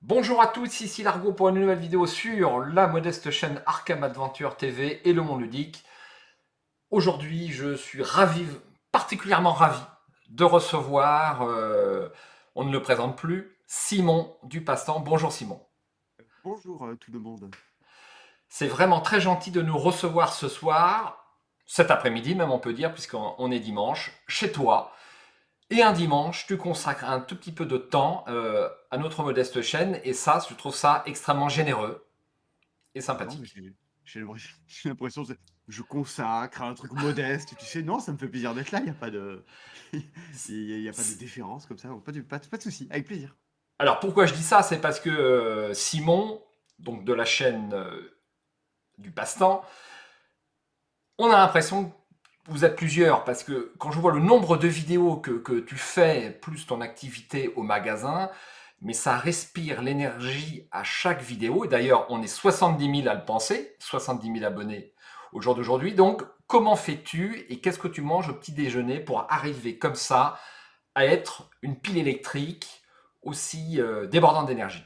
Bonjour à tous, ici Largo pour une nouvelle vidéo sur la modeste chaîne Arkham Adventure TV et le monde ludique. Aujourd'hui, je suis ravi, particulièrement ravi de recevoir, on ne le présente plus, Simon du Passe-Temps. Bonjour Simon. Bonjour tout le monde. C'est vraiment très gentil de nous recevoir ce soir, cet après-midi même on peut dire, puisqu'on est dimanche, chez toi. Et un dimanche, tu consacres un tout petit peu de temps à notre modeste chaîne, et ça, je trouve ça extrêmement généreux et Non, mais sympathique. j'ai l'impression j'ai l'impression que je consacre à un truc modeste, tu sais? Non, ça me fait plaisir d'être là, il y a pas de il y a pas de déférence comme ça, pas de souci, avec plaisir. Alors pourquoi je dis ça? C'est parce que Simon, donc de la chaîne du passe-temps, on a l'impression que vous êtes plusieurs, parce que quand je vois le nombre de vidéos que tu fais, plus ton activité au magasin, mais ça respire l'énergie à chaque vidéo. Et d'ailleurs, on est 70 000 à le penser, 70 000 abonnés au jour d'aujourd'hui. Donc, comment fais-tu et qu'est-ce que tu manges au petit déjeuner pour arriver comme ça à être une pile électrique aussi débordante d'énergie?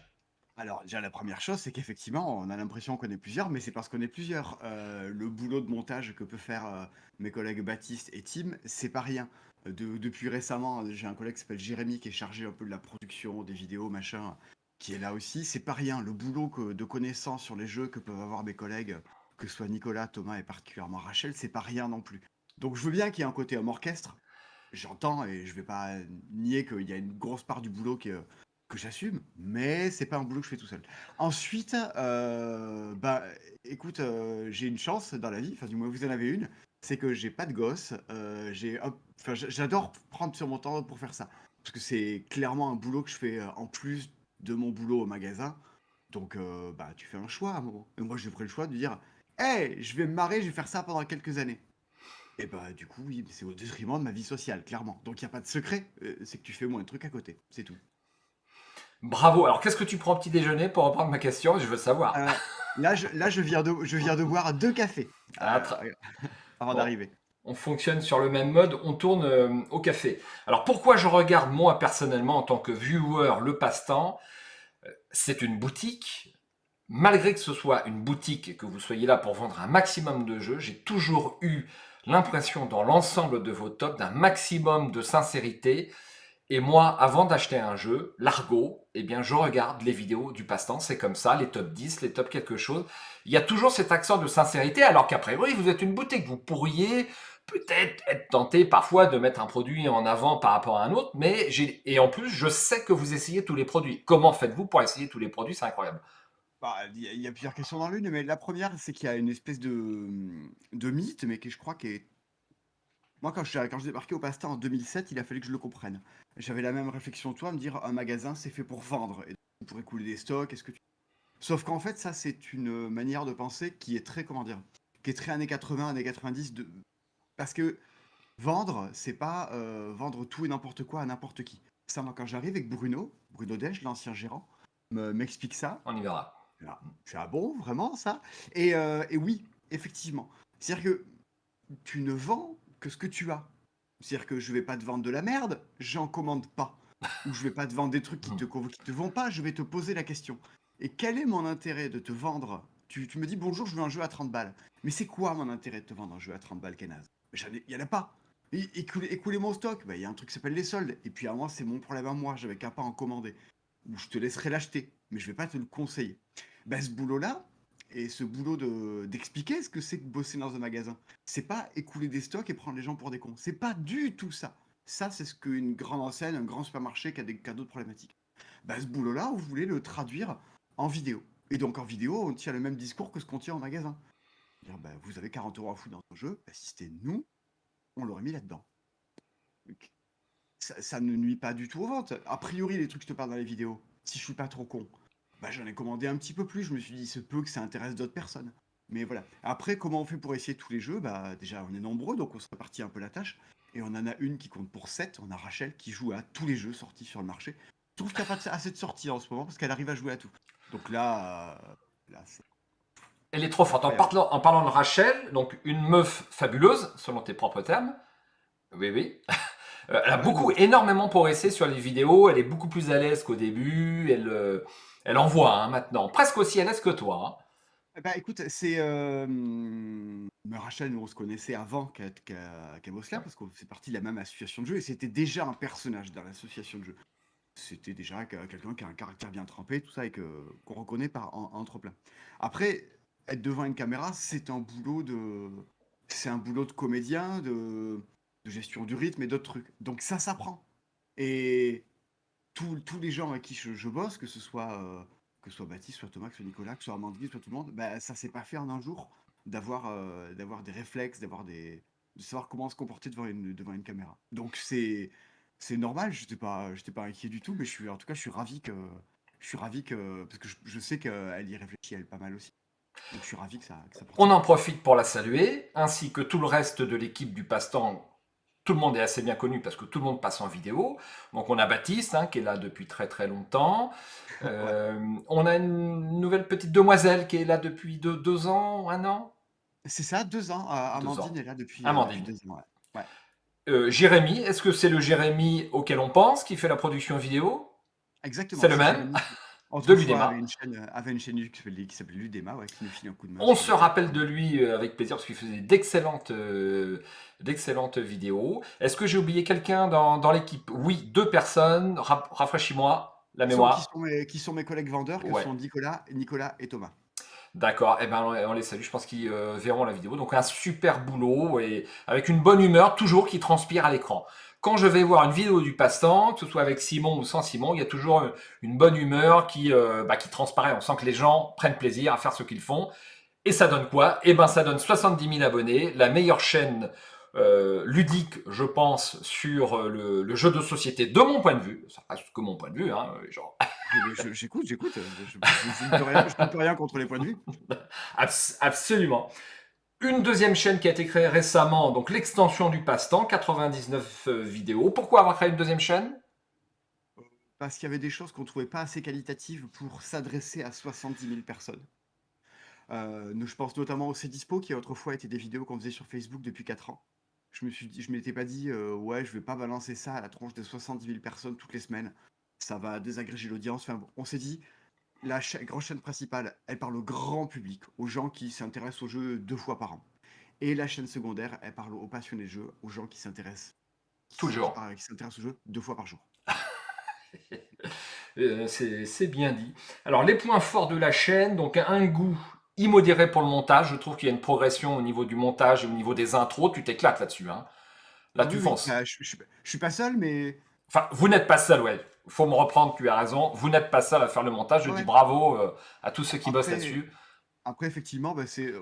Alors déjà la première chose, c'est qu'effectivement, on a l'impression qu'on est plusieurs, mais c'est parce qu'on est plusieurs. Le boulot de montage que peut faire, mes collègues Baptiste et Tim, c'est pas rien. Depuis récemment, j'ai un collègue qui s'appelle Jérémy qui est chargé un peu de la production, des vidéos, machin, qui est là aussi. C'est pas rien. Le boulot de connaissances sur les jeux que peuvent avoir mes collègues, que ce soit Nicolas, Thomas et particulièrement Rachel, c'est pas rien non plus. Donc je veux bien qu'il y ait un côté homme orchestre, j'entends et je vais pas nier qu'il y a une grosse part du boulot que j'assume, mais c'est pas un boulot que je fais tout seul. Ensuite, bah, écoute, j'ai une chance dans la vie, enfin du moins vous en avez une, c'est que j'ai pas de gosse, enfin j'adore prendre sur mon temps pour faire ça. Parce que c'est clairement un boulot que je fais en plus de mon boulot au magasin. Donc bah tu fais un choix à un moment. Et moi j'ai pris le choix de dire, hey, je vais me marrer, je vais faire ça pendant quelques années. Et bah, du coup, oui, c'est au détriment de ma vie sociale, clairement. Donc il y a pas de secret, c'est que tu fais moins de trucs à côté, c'est tout. Bravo. Alors, qu'est-ce que tu prends au petit déjeuner pour reprendre ma question? Je veux savoir. Heu, là, je viens de boire 2 cafés, Ah, avant bon, d'arriver. on fonctionne sur le même mode, on tourne au café. Alors, pourquoi je regarde moi personnellement en tant que viewer le passe-temps? C'est une boutique. Malgré que ce soit une boutique et que vous soyez là pour vendre un maximum de jeux, j'ai toujours eu l'impression dans l'ensemble de vos tops d'un maximum de sincérité. Et moi, avant d'acheter un jeu, l'argot, eh bien, je regarde les vidéos du passe-temps. C'est comme ça, les top 10, les top quelque chose. Il y a toujours cet accent de sincérité, alors qu'après, oui, vous êtes une boutique. Vous pourriez peut-être être tenté parfois de mettre un produit en avant par rapport à un autre, et en plus, je sais que vous essayez tous les produits. Comment faites-vous pour essayer tous les produits? C'est incroyable. Bah, il y a plusieurs questions dans l'une, mais la première, c'est qu'il y a une espèce de mythe, mais que je crois qu'est moi, quand je débarqué au passe-temps en 2007, il a fallu que je le comprenne. J'avais la même réflexion que toi, me dire: «Un magasin, c'est fait pour vendre et pour écouler des stocks, est-ce que tu» sauf qu'en fait, ça, c'est une manière de penser qui est très, comment dire? Qui est très années 80, années 90 de parce que vendre, c'est pas, vendre tout et n'importe quoi à n'importe qui. Ça, moi, quand j'arrive avec Bruno Dej, l'ancien gérant, m'explique ça, On y verra. là, je fais: «Ah bon, vraiment ça?» Et oui, effectivement. C'est-à-dire que tu ne vends que ce que tu as. C'est-à-dire que je vais pas te vendre de la merde, j'en commande pas. Ou je vais pas te vendre des trucs qui te vont pas, je vais te poser la question. Et quel est mon intérêt de te vendre? Tu me dis: «Bonjour, je veux un jeu à 30 balles». Mais c'est quoi mon intérêt de te vendre un jeu à 30 balles, Kenaz? Il y en a pas. Écouler mon stock, bah, il y a un truc qui s'appelle les soldes. Et puis à moi, c'est mon problème à moi, j'avais qu'à pas en commander. Ou je te laisserai l'acheter, mais je vais pas te le conseiller. Bah, ce boulot-là, et ce boulot d'expliquer ce que c'est que bosser dans un magasin, c'est pas écouler des stocks et prendre les gens pour des cons. C'est pas du tout ça. Ça, c'est ce qu'une grande enseigne, un grand supermarché qui a d'autres problématiques. Bah, ce boulot-là, on voulait le traduire en vidéo. Et donc en vidéo, on tient le même discours que ce qu'on tient en magasin. Dire, bah, vous avez 40 euros à foutre dans un jeu, bah, si c'était nous, on l'aurait mis là-dedans. Donc, ça ne nuit pas du tout aux ventes. A priori, les trucs que je te parle dans les vidéos, si je suis pas trop con, bah, j'en ai commandé un petit peu plus. Je me suis dit, il se peut que ça intéresse d'autres personnes. Mais voilà. Après, comment on fait pour essayer tous les jeux? Bah, déjà, on est nombreux, donc on se répartit un peu la tâche. Et on en a une qui compte pour 7. On a Rachel qui joue à tous les jeux sortis sur le marché. Je trouve qu'il n'y a pas assez de sorties en ce moment parce qu'elle arrive à jouer à tout. Donc là, c'est Elle est trop forte. En incroyable. parlant, en parlant de Rachel, donc une meuf fabuleuse, selon tes propres termes. Oui, oui. Elle a Ouais, beaucoup, énormément progressé sur les vidéos. Elle est beaucoup plus à l'aise qu'au début. Elle envoie hein, maintenant, presque aussi à l'aise que toi. Hein. Bah, écoute, mais Rachel, nous, on se connaissait avant qu'elle bosse là, parce qu'on faisait partie de la même association de jeu et c'était déjà un personnage dans l'association de jeu. C'était déjà quelqu'un qui a un caractère bien trempé, tout ça, et qu'on reconnaît entre plein. Après, être devant une caméra, c'est un boulot de comédien, de gestion du rythme et d'autres trucs. Donc ça s'apprend. Et tous les gens avec qui je bosse, que ce soit Baptiste, soit Thomas, que ce soit Nicolas, que ce soit Amandine, soit tout le monde, bah, ça s'est pas fait en un jour d'avoir des réflexes, de savoir comment se comporter devant une caméra. Donc c'est normal, j'étais pas inquiet du tout, mais en tout cas, parce que je sais qu'elle y réfléchit elle pas mal aussi. Donc je suis ravi que ça On participe. en profite pour la saluer, ainsi que tout le reste de l'équipe du passe-temps. Tout le monde est assez bien connu parce que tout le monde passe en vidéo. Donc on a Baptiste hein, qui est là depuis très très longtemps. Ouais. On a une nouvelle petite demoiselle qui est là depuis 2 ans, 1 an. C'est ça, 2 ans. 2 ans. Amandine est là depuis Amandine. 2 ans. Ouais. Ouais. Jérémy, est-ce que c'est le Jérémy auquel on pense qui fait la production vidéo? C'est Exactement, le c'est même, Jérémy qui, de autrefois, avait l'UDEMA. une chaîne YouTube qui s'appelait Ludema, ouais, qui nous file un coup de main On sur se les. rappelle de lui avec plaisir parce qu'il faisait d'excellentes vidéos. Est-ce que j'ai oublié quelqu'un dans l'équipe? Oui, 2 personnes. Rafraîchis-moi la Qui mémoire. sont mes collègues vendeurs, que Ouais, sont Nicolas et Thomas. d'accord. Eh ben, on les salue. Je pense qu'ils verront la vidéo. Donc, un super boulot et avec une bonne humeur, toujours qui transpire à l'écran. Quand je vais voir une vidéo du passe-temps, que ce soit avec Simon ou sans Simon, il y a toujours une bonne humeur qui transparaît. On sent que les gens prennent plaisir à faire ce qu'ils font. Et ça donne quoi? Eh ben, ça donne 70 000 abonnés, la meilleure chaîne ludique, je pense, sur le jeu de société, de mon point de vue. Ça reste que mon point de vue, hein, genre. J'écoute, je ne peux rien contre les points de vue. Absolument. Une deuxième chaîne qui a été créée récemment, donc l'extension du passe-temps, 99 vidéos. Pourquoi avoir créé une deuxième chaîne? Parce qu'il y avait des choses qu'on trouvait pas assez qualitatives pour s'adresser à 70 000 personnes. Je pense notamment au Cdispo, qui autrefois était des vidéos qu'on faisait sur Facebook depuis 4 ans. Je m'étais pas dit, ouais, je vais pas balancer ça à la tronche de 70 000 personnes toutes les semaines. Ça va désagréger l'audience. Enfin, bon, on s'est dit, la grande chaîne principale, elle parle au grand public, aux gens qui s'intéressent aux jeux 2 fois par an. Et la chaîne secondaire, elle parle aux passionnés de jeux, aux gens qui s'intéressent, Toujours. qui s'intéressent aux jeux 2 fois par jour. C'est bien dit. Alors, les points forts de la chaîne, donc un goût immodéré pour le montage. Je trouve qu'il y a une progression au niveau du montage et au niveau des intros. Tu t'éclates là-dessus. Hein. Là, Ah tu oui, oui, fonces. bah, je suis pas seul, mais Enfin, vous n'êtes pas seul, ouais. Il faut me reprendre, tu as raison. Vous n'êtes pas seul à faire le montage. Je ouais, dis ouais. bravo à tous ceux qui bossent Après, là-dessus. Après, effectivement, bah, c'est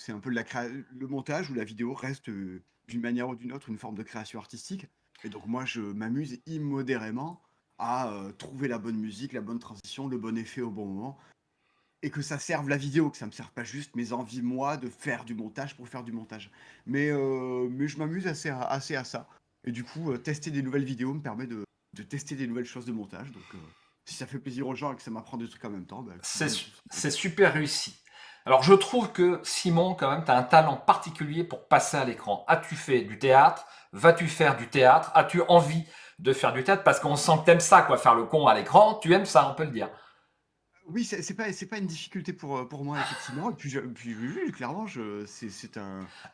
un peu le montage où la vidéo reste, d'une manière ou d'une autre, une forme de création artistique. Et donc moi, je m'amuse immodérément à trouver la bonne musique, la bonne transition, le bon effet au bon moment, et que ça serve la vidéo, que ça me serve pas juste mes envies, moi, de faire du montage pour faire du montage. Mais je m'amuse assez à ça. Et du coup, tester des nouvelles vidéos me permet de tester des nouvelles choses de montage. Donc, si ça fait plaisir aux gens et que ça m'apprend des trucs en même temps, bah, C'est moi, je trouve ça c'est super réussi. Alors, je trouve que Simon, quand même, tu as un talent particulier pour passer à l'écran. As-tu fait du théâtre? Vas-tu faire du théâtre? As-tu envie de faire du théâtre? Parce qu'on sent que t'aimes ça, quoi, faire le con à l'écran. Tu aimes ça, on peut le dire. Oui, c'est pas une difficulté pour moi, effectivement. Et puis oui, oui, clairement, c'est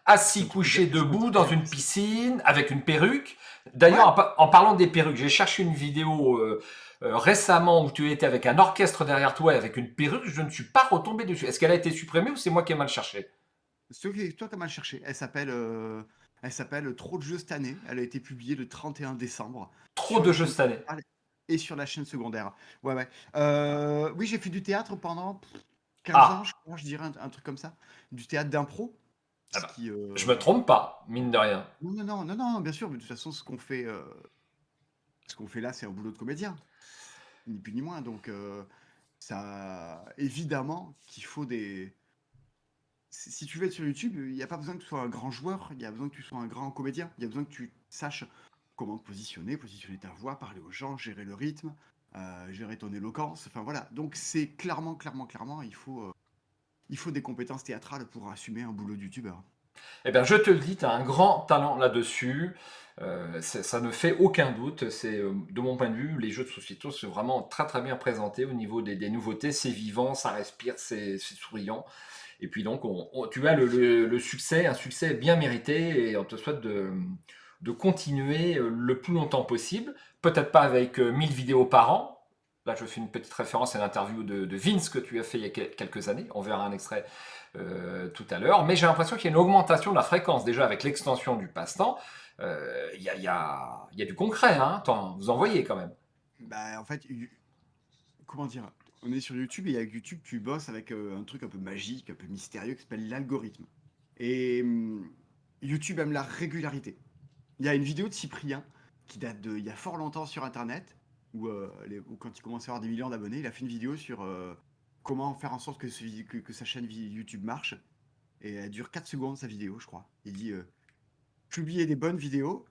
Assis, un truc couché, debout, que dans une j'apprécie. piscine, avec une perruque. Ouais, D'ailleurs, en parlant des perruques, j'ai cherché une vidéo récemment où tu étais avec un orchestre derrière toi et avec une perruque. Je ne suis pas retombé dessus. Est-ce qu'elle a été supprimée ou c'est moi qui ai mal cherché? c'est toi qui as mal cherché. Elle s'appelle Trop de jeux cette année. Elle a été publiée le 31 décembre Trop sur de la jeux chaîne cette année. principale et sur la chaîne secondaire. Ouais, ouais. Oui, j'ai fait du théâtre pendant 15 ans, je Ah, crois, je dirais un truc comme ça. Du théâtre d'impro, ah ce bah, qui... je me trompe pas, mine de rien. Non, non, non, non, non, bien sûr, mais de toute façon, ce qu'on fait là, c'est un boulot de comédien, ni plus ni moins. Donc, ça, évidemment qu'il faut des. Si tu veux être sur YouTube, il n'y a pas besoin que tu sois un grand joueur, il y a besoin que tu sois un grand comédien, il y a besoin que tu saches comment te positionner ta voix, parler aux gens, gérer le rythme, gérer ton éloquence. Enfin voilà. Donc c'est clairement, clairement, clairement, il faut des compétences théâtrales pour assumer un boulot de youtubeur. Eh bien, je te le dis, tu as un grand talent là-dessus. Ça ne fait aucun doute. De mon point de vue, les jeux de société sont vraiment très très bien présentés au niveau des nouveautés. C'est vivant, ça respire, c'est souriant. Et puis donc, tu as le succès, un succès bien mérité, et on te souhaite de continuer le plus longtemps possible. Peut-être pas avec 1000 vidéos par an. Là, je fais une petite référence à l'interview de Vince que tu as fait il y a quelques années. On verra un extrait tout à l'heure. Mais j'ai l'impression qu'il y a une augmentation de la fréquence. Déjà, avec l'extension du passe-temps, il y a du concret. Hein. Attends, vous en voyez quand même. Bah, en fait, comment dire? On est sur YouTube et avec YouTube, tu bosses avec un truc un peu magique, un peu mystérieux qui s'appelle l'algorithme. Et YouTube aime la régularité. Il y a une vidéo de Cyprien qui date de il y a fort longtemps sur Internet, où quand il commençait à avoir des millions d'abonnés, il a fait une vidéo sur comment faire en sorte que sa chaîne YouTube marche. Et elle dure 4 secondes, sa vidéo, je crois. Il dit publier des bonnes vidéos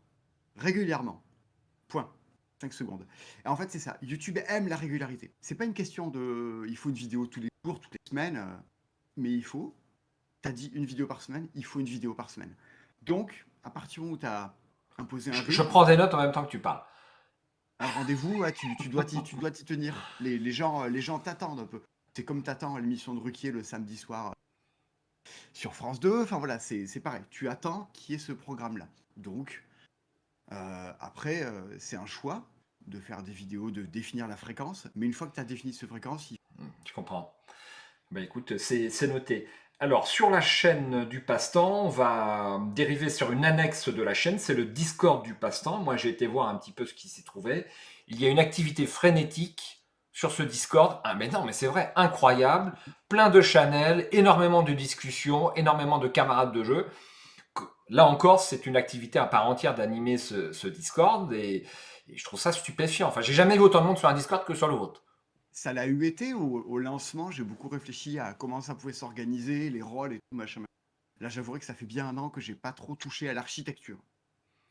régulièrement. Point. 5 secondes. Et en fait, c'est ça. YouTube aime la régularité. C'est pas une question de il faut une vidéo tous les jours, toutes les semaines, mais il faut. T'as dit une vidéo par semaine, il faut une vidéo par semaine. Donc, à partir du moment où tu as imposé un Je rythme, prends des notes en même temps que tu parles. un rendez-vous, ouais, tu dois t'y tenir. Les gens t'attendent un peu. C'est comme t'attends à l'émission de Ruquier le samedi soir sur France 2. Enfin voilà, c'est pareil. Tu attends qu'il y ait ce programme-là. Donc, après, c'est un choix de faire des vidéos, de définir la fréquence. Mais une fois que tu as défini cette fréquence, Tu comprends. Ben écoute, c'est noté. Alors, sur la chaîne du passe-temps, on va dériver sur une annexe de la chaîne, c'est le Discord du passe-temps. Moi, j'ai été voir un petit peu ce qui s'y trouvait. Il y a une activité frénétique sur ce Discord. Ah, mais non, mais c'est vrai, incroyable. Plein de channels, énormément de discussions, énormément de camarades de jeu. Là encore, c'est une activité à part entière d'animer ce Discord, et je trouve ça stupéfiant. Enfin, j'ai jamais vu autant de monde sur un Discord que sur le vôtre. ça l'a eu été au lancement. J'ai beaucoup réfléchi à comment ça pouvait s'organiser, les rôles et tout, machin. Là, j'avouerai que ça fait bien un an que j'ai pas trop touché à l'architecture,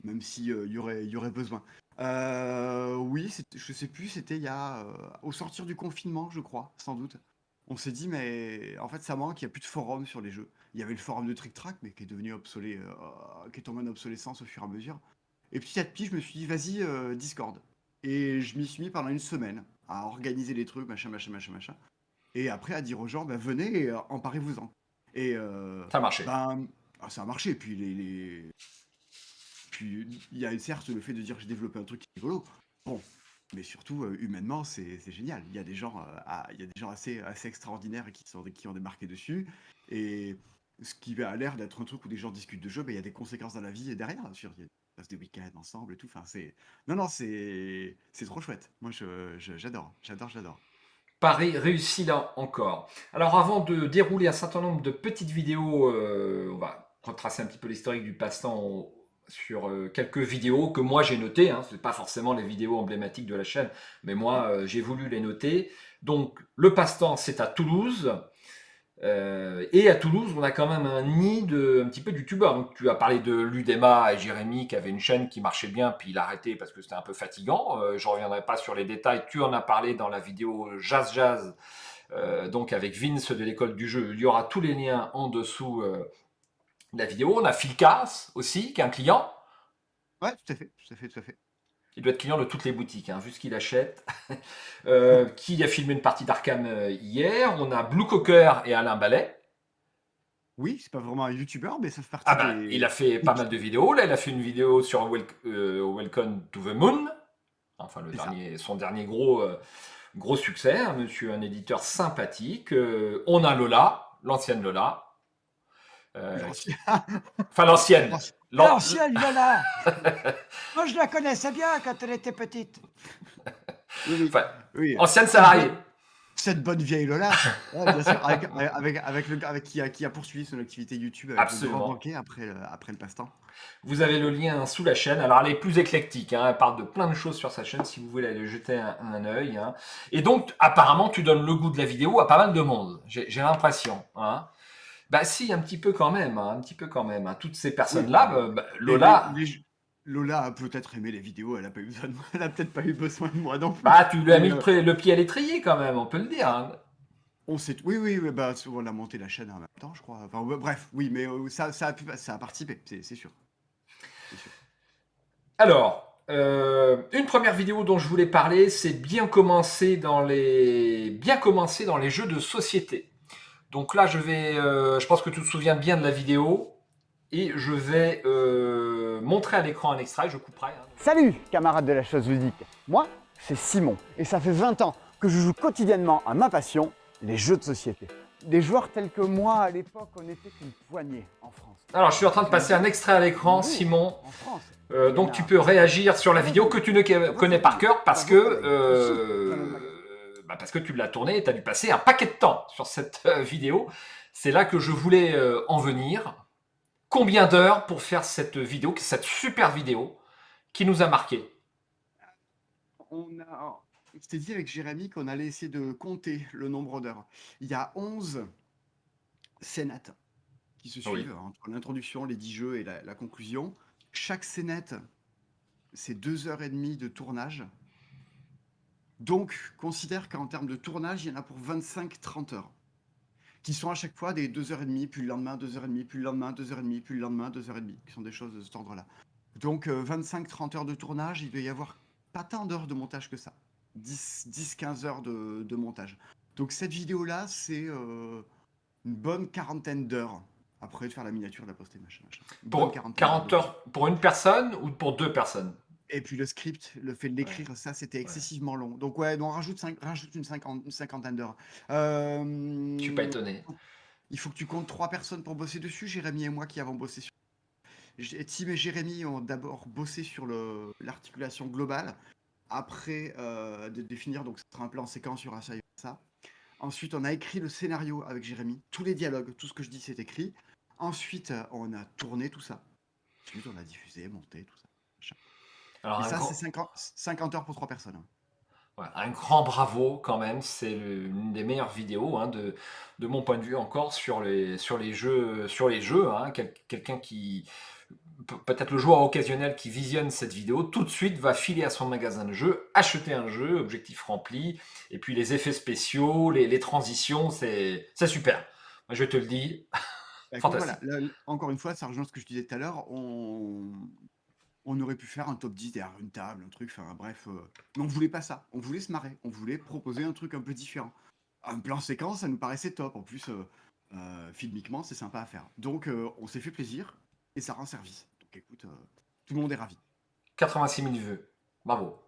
même si y aurait besoin. Oui, je sais plus, c'était il y a au sortir du confinement, je crois, sans doute. On s'est dit, mais en fait, ça manque, il n'y a plus de forum sur les jeux. Il y avait le forum de Trick Track, mais qui est devenu obsolète, qui est tombé en obsolescence au fur et à mesure. Et petit à petit, je me suis dit, vas-y, Discord. Et je m'y suis mis pendant une semaine à organiser les trucs, machin, machin, machin, machin. Et après, à dire aux gens, bah, venez et emparez-vous-en. Et Ça a marché. ben, ça a marché. Puis puis il y a certes le fait de dire que j'ai développé un truc qui est rigolo. Bon, mais surtout humainement, c'est génial. Il y a des gens, il y a des gens assez extraordinaires qui ont débarqué dessus. Et ce qui a l'air d'être un truc où des gens discutent de jeux, ben, il y a des conséquences dans la vie et derrière. Ils passent des week-ends ensemble et tout. Enfin, non, non, c'est trop chouette. Moi, j'adore, j'adore, j'adore. Paris réussi là encore. Alors avant de dérouler un certain nombre de petites vidéos, on va retracer un petit peu l'historique du passe-temps sur quelques vidéos que moi j'ai notées. Hein. Ce n'est pas forcément les vidéos emblématiques de la chaîne, mais moi j'ai voulu les noter. Donc le passe-temps c'est à Toulouse. Et à Toulouse, on a quand même un nid de un petit peu de youtubeurs. Donc, tu as parlé de Ludema et Jérémy qui avaient une chaîne qui marchait bien, puis il a arrêté parce que c'était un peu fatigant. Je ne reviendrai pas sur les détails. Tu en as parlé dans la vidéo Jazz Jazz, donc avec Vince de l'école du jeu. Il y aura tous les liens en dessous de la vidéo. On a Phil Cass aussi, qui est un client. Ouais, tout à fait, tout à fait, tout à fait. Il doit être client de toutes les boutiques, hein, vu ce qu'il achète. Qui a filmé une partie d'Arkham hier. On a Blue Cocker et Alain Ballet. Oui, c'est pas vraiment un youtubeur, mais ça fait Ah partie ben, il a fait des pas mal de vidéos. Là, il a fait une vidéo sur Welcome to the Moon. Enfin, c'est ça. son dernier gros succès. Un éditeur sympathique. On a Lola, l'ancienne Lola. L'ancien. Enfin, l'ancienne. L'ancien. L'ancienne Lola! Moi, je la connaissais bien quand elle était petite. Oui, oui, Enfin, oui. ancienne salariée. Cette bonne vieille Lola, ouais, bien sûr, qui a poursuivi son activité YouTube avec le grand Absolument. banquet après le passe-temps. Vous avez le lien sous la chaîne. Alors, elle est plus éclectique. Hein. Elle parle de plein de choses sur sa chaîne si vous voulez aller jeter un œil. Hein. Et donc, apparemment, tu donnes le goût de la vidéo à pas mal de monde. J'ai l'impression. Hein. Bah si, un petit peu quand même, hein, un petit peu quand même. Hein. Toutes ces Oui, personnes-là, Lola, les Lola a peut-être aimé les vidéos, elle a pas eu besoin de moi, elle a peut-être pas eu besoin de moi non plus. bah tu lui as Mais mis le pied à l'étrier quand même, on peut le dire. Hein. on sait, oui, oui, oui, bah, on a monté la chaîne en même temps, je crois. Enfin, bref, oui, mais ça a participé, c'est sûr, c'est sûr. Alors, une première vidéo dont je voulais parler, c'est bien commencer dans les jeux de société. Donc là, je pense que tu te souviens bien de la vidéo, et je vais montrer à l'écran un extrait, je couperai. Hein. Salut camarades de la chose ludique, moi c'est Simon et ça fait 20 ans que je joue quotidiennement à ma passion, les jeux de société. Des joueurs tels que moi à l'époque, on n'était qu'une poignée en France. Alors, je suis en train de passer un extrait à l'écran, Simon. En France. Donc tu peux réagir sur la vidéo que tu ne connais par cœur parce que tu l'as tournée et tu as dû passer un paquet de temps sur cette vidéo. C'est là que je voulais en venir. Combien d'heures pour faire cette vidéo, cette super vidéo qui nous a marqué? Je t'ai dit avec Jérémy qu'on allait essayer de compter le nombre d'heures. Il y a 11 scénettes qui se suivent entre l'introduction, les 10 jeux et la conclusion. Chaque scénette, c'est 2h30 de tournage. Donc, considère qu'en termes de tournage, il y en a pour 25-30 heures. Qui sont à chaque fois des 2h30, puis le lendemain, 2h30, puis le lendemain, 2h30, puis le lendemain, 2h30, qui sont des choses de cet ordre-là. Donc, 25-30 heures de tournage, il doit y avoir pas tant d'heures de montage que ça. 10-15 heures de montage. Donc, cette vidéo-là, c'est une bonne quarantaine d'heures. Après, de faire la miniature, de la poster, machin. Pour 40 heures pour une personne ou pour deux personnes? Et puis le script, le fait de l'écrire, ça, c'était excessivement long. Donc ouais, on rajoute une cinquantaine d'heures. Je suis pas étonné. Il faut que tu comptes 3 personnes pour bosser dessus, Jérémy et moi qui avons bossé sur... Tim et Jérémy ont d'abord bossé sur l'articulation globale, après de définir, donc ce sera un plan séquence sur ça. Ensuite, on a écrit le scénario avec Jérémy, tous les dialogues, tout ce que je dis, c'est écrit. Ensuite, on a tourné tout ça. Ensuite, on a diffusé, monté, tout ça. Alors, Et ça, c'est 50 heures pour 3 personnes. Ouais, un grand bravo quand même, c'est l'une des meilleures vidéos hein, de mon point de vue encore sur les jeux, hein. Quelqu'un qui, peut-être le joueur occasionnel qui visionne cette vidéo, tout de suite va filer à son magasin de jeux, acheter un jeu, objectif rempli, et puis les effets spéciaux, les transitions, c'est super. Moi, je te le dis, fantastique. Voilà, encore une fois, ça rejoint ce que je disais tout à l'heure, on aurait pu faire un top 10 derrière une table, un truc, enfin bref. Mais on voulait pas ça, on voulait se marrer, on voulait proposer un truc un peu différent. Un plan séquence, ça nous paraissait top. En plus, filmiquement, c'est sympa à faire. Donc, on s'est fait plaisir et ça rend service. Donc, écoute, tout le monde est ravi. 86 000 vues, bravo.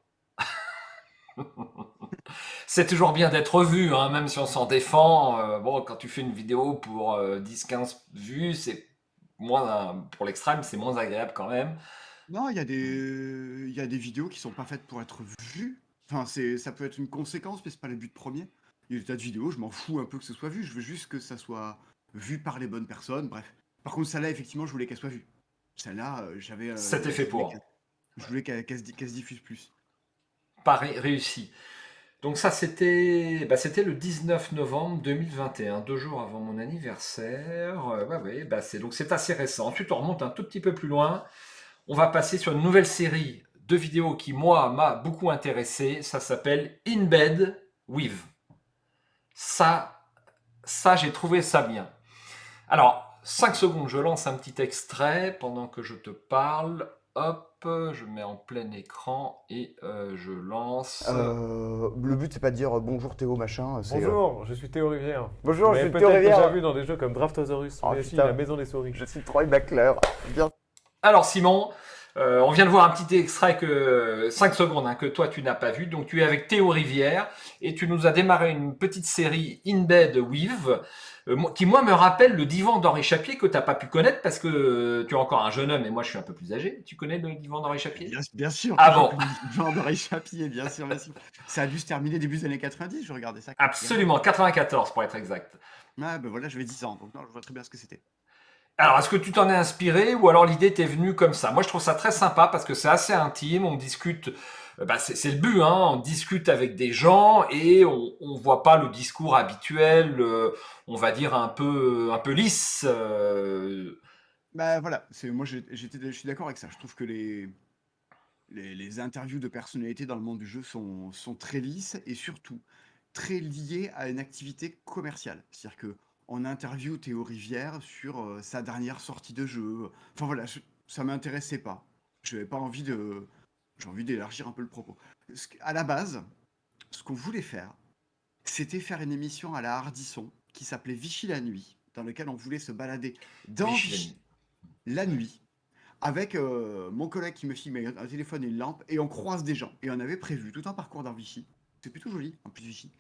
C'est toujours bien d'être vu, hein, même si on s'en défend. Bon, quand tu fais une vidéo pour 10-15 vues, c'est moins, pour l'extrême, c'est moins agréable quand même. Non, il y a des vidéos qui sont pas faites pour être vues. Enfin, ça peut être une conséquence, mais c'est pas le but premier. Il y a des tas de vidéos, je m'en fous un peu que ce soit vu. Je veux juste que ça soit vu par les bonnes personnes. Bref. Par contre, celle-là, effectivement, je voulais qu'elle soit vue. Celle-là, j'avais. C'était fait pour. Je voulais qu'elle se diffuse plus. Pas réussi. Donc ça, c'était le 19 novembre 2021, 2 jours avant mon anniversaire. Donc c'est assez récent. Ensuite, on remonte un tout petit peu plus loin. On va passer sur une nouvelle série de vidéos qui, moi, m'a beaucoup intéressé. Ça s'appelle In Bed With. Ça, j'ai trouvé ça bien. Alors, 5 secondes, je lance un petit extrait pendant que je te parle. Hop, je mets en plein écran et je lance. Le but c'est pas de dire bonjour Théo machin. Bonjour, je suis Théo Rivière. Bonjour, Mais je suis Théo peut-être Rivière. déjà vu dans des jeux comme Draftosaurus, Oh, mais aussi putain. La Maison des Souris. Je suis Troy McClure. Bien. Alors Simon, on vient de voir un petit extrait 5 secondes hein, que toi tu n'as pas vu. Donc tu es avec Théo Rivière et tu nous as démarré une petite série In Bed With qui moi me rappelle le divan d'Henri Chapier que tu n'as pas pu connaître parce que tu es encore un jeune homme et moi je suis un peu plus âgé. Tu connais le divan d'Henri Chapier? Bien sûr. Ah bon. D'Henri Chapier, bien sûr. Ça a dû se terminer début des années 90, je regardais ça. Absolument, 94 pour être exact. Ah ben voilà, j'avais 10 ans, donc non, je vois très bien ce que c'était. Alors, est-ce que tu t'en es inspiré ou alors l'idée t'est venue comme ça? Moi, je trouve ça très sympa parce que c'est assez intime, on discute, c'est le but, hein, on discute avec des gens et on voit pas le discours habituel, on va dire un peu lisse. Bah voilà, moi je suis d'accord avec ça. Je trouve que les interviews de personnalités dans le monde du jeu sont très lisses et surtout très liées à une activité commerciale. C'est-à-dire que on interview Théo Rivière sur sa dernière sortie de jeu. Enfin voilà, ça m'intéressait pas. j'avais pas envie de. J'ai envie d'élargir un peu le propos. À la base, ce qu'on voulait faire, c'était faire une émission à la Hardisson qui s'appelait Vichy la nuit, dans lequel on voulait se balader dans Vichy la Vichy nuit. la nuit, avec mon collègue qui me filmait un téléphone et une lampe, et on croise des gens. Et on avait prévu tout un parcours dans Vichy, c'est plutôt joli, en plus Vichy,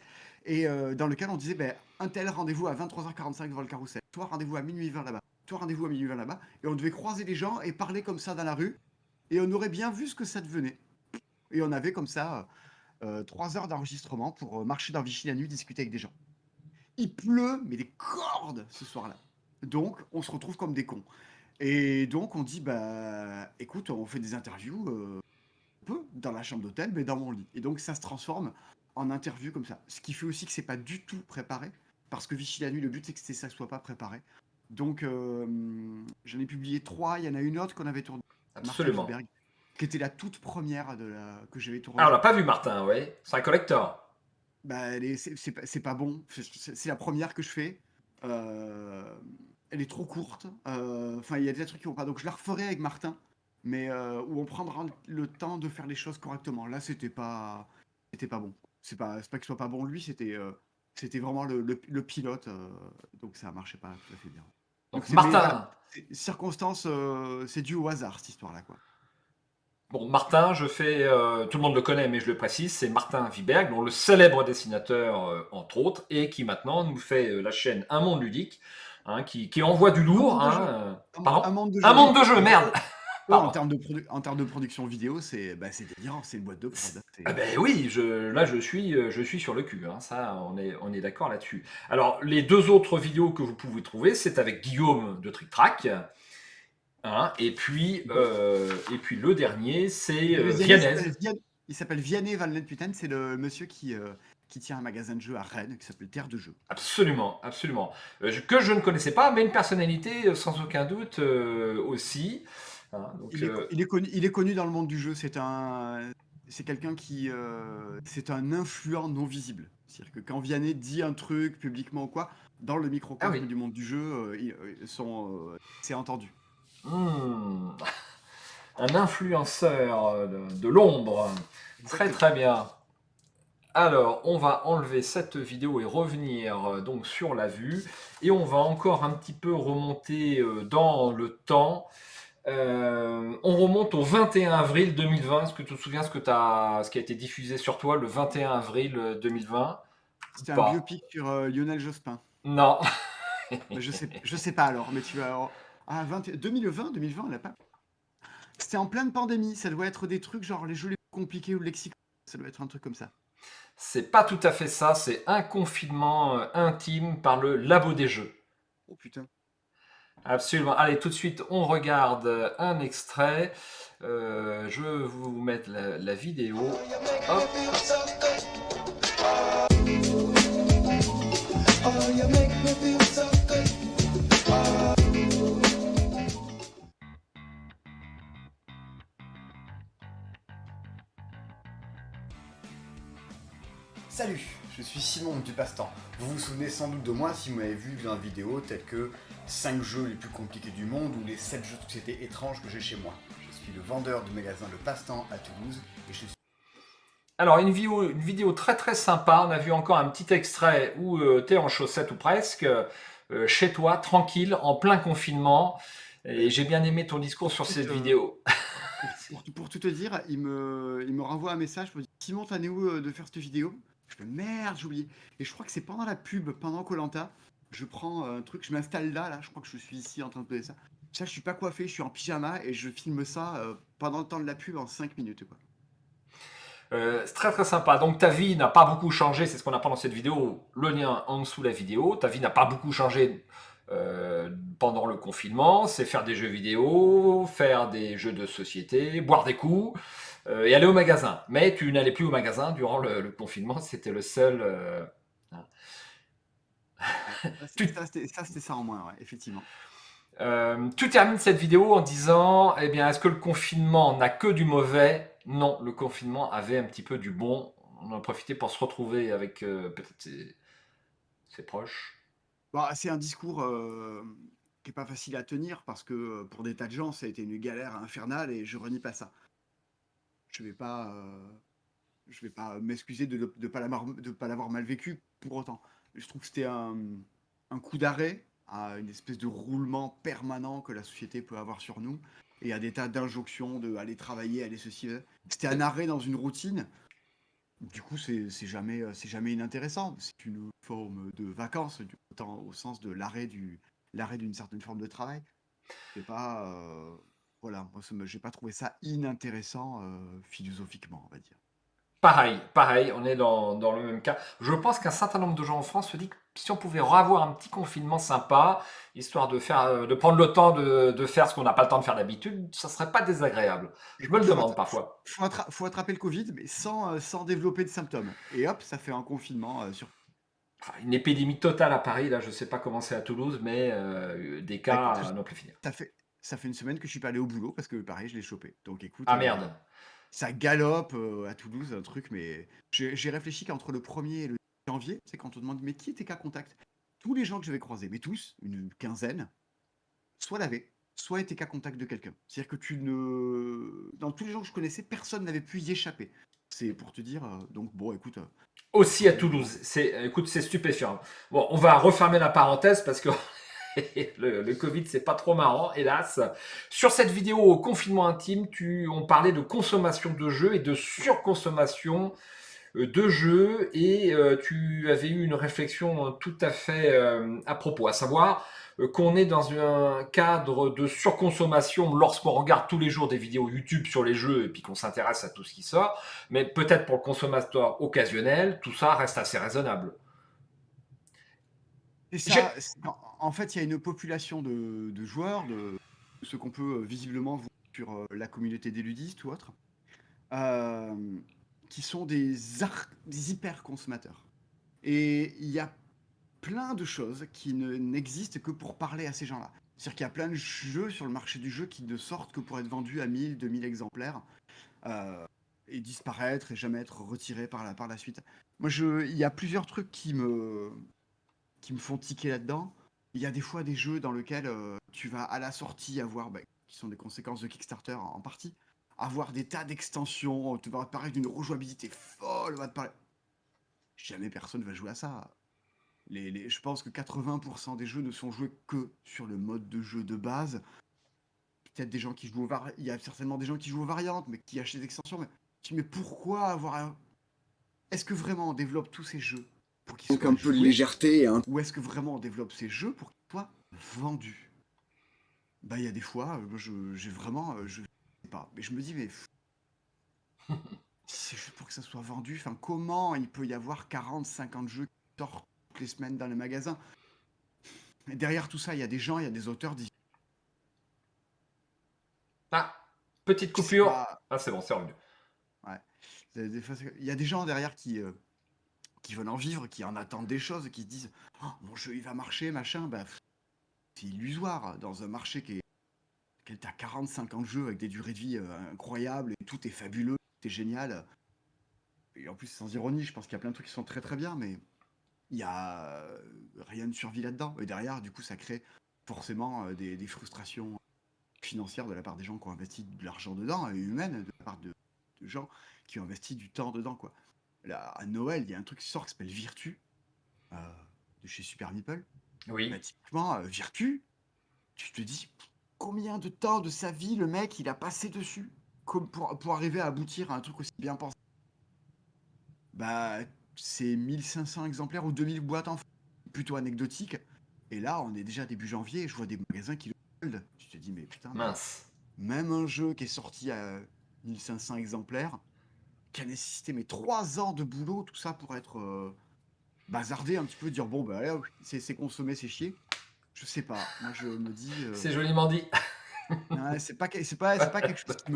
et dans lequel on disait, ben, un tel rendez-vous à 23h45 devant le carrousel, toi rendez-vous à minuit 20 là-bas, toi rendez-vous à minuit 20 là-bas, et on devait croiser des gens et parler comme ça dans la rue, et on aurait bien vu ce que ça devenait. Et on avait comme ça 3 heures d'enregistrement pour marcher dans Vichy la nuit, discuter avec des gens. Il pleut, mais des cordes ce soir-là. Donc, on se retrouve comme des cons. Et donc, on dit, bah, écoute, on fait des interviews, un peu, dans la chambre d'hôtel, mais dans mon lit. Et donc, ça se transforme en interview comme ça. Ce qui fait aussi que c'est pas du tout préparé, parce que Vichy la nuit, le but, c'est que ça soit pas préparé. Donc, j'en ai publié 3. Il y en a une autre qu'on avait tournée, Martin Absolument. Wiberg, qui était la toute première que j'avais Ah, on tournée. l'a pas vu, Martin, ouais. C'est un collector. Bah, c'est pas bon. C'est la première que je fais. Euh, Elle est trop courte. Enfin, il y a des trucs qui vont pas. Donc, je la referai avec Martin, mais où on prendra le temps de faire les choses correctement. Là, c'était pas bon. C'est pas qu'il soit pas bon lui, c'était vraiment le pilote. Donc, ça marchait pas tout à fait bien. Donc, Donc, mais voilà, Martin. circonstance, c'est dû au hasard cette histoire-là, quoi. Bon, Martin, tout le monde le connaît, mais je le précise, c'est Martin Wiberg, dont le célèbre dessinateur, entre autres, et qui maintenant nous fait la chaîne Un Monde Ludique, hein, qui envoie du Un lourd. monde de jeu. Pardon? Un monde de Un jeu, monde oui. de jeu, merde! Ouais, Pardon. en termes de production vidéo, c'est délirant, c'est une boîte de prod. Ah ben oui, là je suis sur le cul, hein, ça on est d'accord là-dessus. Alors les deux autres vidéos que vous pouvez trouver, c'est avec Guillaume de Trick Track, hein, et puis le dernier, c'est Vianney. Il s'appelle Vianney Van Putain, c'est le monsieur qui tient un magasin de jeux à Rennes qui s'appelle Terre de Jeux. Absolument, absolument. Que je ne connaissais pas, mais une personnalité sans aucun doute aussi, hein, donc, Il est connu dans le monde du jeu, c'est quelqu'un c'est un influent non visible. C'est-à-dire que quand Vianney dit un truc publiquement ou quoi, dans le ah microcosme oui. du monde du jeu, c'est entendu. Hmm. Un influenceur de l'ombre. Très Exactement. très bien. Alors, on va enlever cette vidéo et revenir donc sur la vue. Et on va encore un petit peu remonter dans le temps. On remonte au 21 avril 2020. Est-ce que tu te souviens ce qui a été diffusé sur toi le 21 avril 2020? Ou C'était un pas? biopic sur Lionel Jospin. Non. Mais je sais pas alors, mais tu vas. Ah, 2020, on l'a pas. C'était en pleine pandémie, ça doit être des trucs genre les jeux les plus compliqués ou le lexique. Ça doit être un truc comme ça. C'est pas tout à fait ça. C'est un confinement intime par le Labo des Jeux. Oh putain. Absolument. Allez, tout de suite, on regarde un extrait. Je vais vous mettre la vidéo. Hop. Salut, je suis Simon du Passe-Temps. Vous vous souvenez sans doute de moi si vous m'avez vu dans une vidéo telle que 5 jeux les plus compliqués du monde ou les 7 jeux de société étranges que j'ai chez moi. Je suis le vendeur du magasin Le Passe-Temps à Toulouse et je suis... Alors, une vidéo très très sympa. On a vu encore un petit extrait où tu es en chaussettes ou presque, chez toi, tranquille, en plein confinement. Et j'ai bien aimé ton discours sur cette vidéo. Pour tout te dire, il me renvoie un message pour me dire Simon, t'en es où de faire cette vidéo? Je fais merde, j'ai oublié. Et je crois que c'est pendant la pub, pendant koh je prends un truc, je m'installe là, je crois que je suis ici en train de poser ça. Ça, je suis pas coiffé, je suis en pyjama et je filme ça pendant le temps de la pub en 5 minutes, quoi. C'est très très sympa. Donc ta vie n'a pas beaucoup changé, c'est ce qu'on apprend dans cette vidéo, le lien en dessous de la vidéo. Ta vie n'a pas beaucoup changé pendant le confinement, c'est faire des jeux vidéo, faire des jeux de société, boire des coups et aller au magasin. Mais tu n'allais plus au magasin durant le confinement, c'était le seul... hein. Tu, C'était ça en moins, ouais, effectivement. tu termines cette vidéo en disant, eh bien, est-ce que le confinement n'a que du mauvais? Non, le confinement avait un petit peu du bon. On en a profité pour se retrouver avec peut-être ses proches. Bah, c'est un discours qui est pas facile à tenir parce que pour des tas de gens, ça a été une galère infernale et je renie pas ça. Je vais pas, m'excuser de pas l'avoir mal vécu pour autant. Je trouve que c'était un coup d'arrêt à une espèce de roulement permanent que la société peut avoir sur nous et à des tas d'injonctions de aller travailler, aller ceci. C'était un arrêt dans une routine. Du coup, c'est jamais inintéressant. C'est une forme de vacances, autant au sens de l'arrêt d'une certaine forme de travail. C'est pas, voilà, moi, j'ai pas trouvé ça inintéressant philosophiquement, on va dire. Pareil, on est dans le même cas. Je pense qu'un certain nombre de gens en France se disent que si on pouvait avoir un petit confinement sympa, histoire de prendre le temps de faire ce qu'on n'a pas le temps de faire d'habitude, ça serait pas désagréable. Je me le Écoute, demande parfois. faut attraper le Covid, mais sans développer de symptômes. Et hop, ça fait un confinement sur. Une épidémie totale à Paris, là, je sais pas comment c'est à Toulouse, mais des Bah, écoute, cas à n'en plus finir. ça fait une semaine que je suis pas allé au boulot parce que pareil, je l'ai chopé. Donc écoute, Ah merde. ça galope à Toulouse, un truc, mais j'ai réfléchi qu'entre le 1er et le janvier, c'est quand on demande mais qui était cas contact? Tous les gens que j'avais croisés, mais tous, une quinzaine, soit l'avaient, soit étaient cas contact de quelqu'un. C'est-à-dire que dans tous les gens que je connaissais, personne n'avait pu y échapper. C'est pour te dire, donc bon, écoute, Aussi à Toulouse. Écoute, c'est stupéfiant. Bon, on va refermer la parenthèse parce que le Covid, c'est pas trop marrant, hélas. Sur cette vidéo au confinement intime, on parlait de consommation de jeux et de surconsommation de jeux et tu avais eu une réflexion tout à fait à propos, à savoir qu'on est dans un cadre de surconsommation lorsqu'on regarde tous les jours des vidéos YouTube sur les jeux et puis qu'on s'intéresse à tout ce qui sort, mais peut-être pour le consommateur occasionnel, tout ça reste assez raisonnable. et J'ai- ça, en fait, il y a une population de joueurs, de ce qu'on peut visiblement voir sur la communauté des ludistes ou autres, euh, qui sont des hyper consommateurs. Et il y a plein de choses qui n'existent que pour parler à ces gens-là. C'est-à-dire qu'il y a plein de jeux sur le marché du jeu qui ne sortent que pour être vendus à 1000, 2000 exemplaires euh, et disparaître et jamais être retirés par la suite. Moi, il y a plusieurs trucs qui me font tiquer là-dedans. Il y a des fois des jeux dans lesquels tu vas à la sortie avoir, qui sont des conséquences de Kickstarter en partie, avoir des tas d'extensions, tu vas te parler d'une rejouabilité folle, va te parler. Jamais personne va jouer à ça. Je pense que 80% des jeux ne sont joués que sur le mode de jeu de base. Peut-être des gens qui jouent il y a certainement des gens qui jouent aux variantes, mais qui achètent des extensions. Mais pourquoi avoir un. Est-ce que vraiment on développe tous ces jeux pour qu'ils soient Un peu de joués, légèreté, hein. ou est-ce que vraiment on développe ces jeux pour qu'ils soient vendus? Bah, il y a des fois, j'ai vraiment, je sais pas, mais je me dis, mais si c'est juste pour que ça soit vendu, enfin, comment il peut y avoir 40, 50 jeux qui sortent toutes les semaines dans les magasins? Et derrière tout ça, il y a des gens, il y a des auteurs. Ah, petite C'est coupure. pas- Ah, c'est bon, c'est revenu. Ouais. Il y a des gens derrière qui veulent en vivre, qui en attendent des choses, qui se disent oh, mon jeu il va marcher, machin. Bah, c'est illusoire dans un marché qui est à 40-50 jeux avec des durées de vie incroyables et tout est fabuleux, tout est génial. Et en plus, sans ironie, je pense qu'il y a plein de trucs qui sont très très bien, mais il y a rien de survie là-dedans. Et derrière, du coup, ça crée forcément des frustrations financières de la part des gens qui ont investi de l'argent dedans, et humaines de la part de gens qui ont investi du temps dedans, quoi. Là, à Noël, il y a un truc qui sort qui s'appelle Virtu, euh, de chez Super Meeple. Oui. Bah, typiquement, Virtu, tu te dis combien de temps de sa vie le mec il a passé dessus pour arriver à aboutir à un truc aussi bien pensé. Bah, c'est 1500 exemplaires ou 2000 boîtes en plutôt anecdotique. Et là, on est déjà début janvier et je vois des magasins qui le soldent. Tu te dis, mais putain, Mince. même un jeu qui est sorti à 1500 exemplaires, qui a nécessité mais 3 ans de boulot, tout ça pour être bazardé un petit peu, dire bon, bah allez, c'est consommé, c'est chier. Je sais pas. Moi, je me dis. C'est joliment dit. Ouais, c'est pas quelque chose qui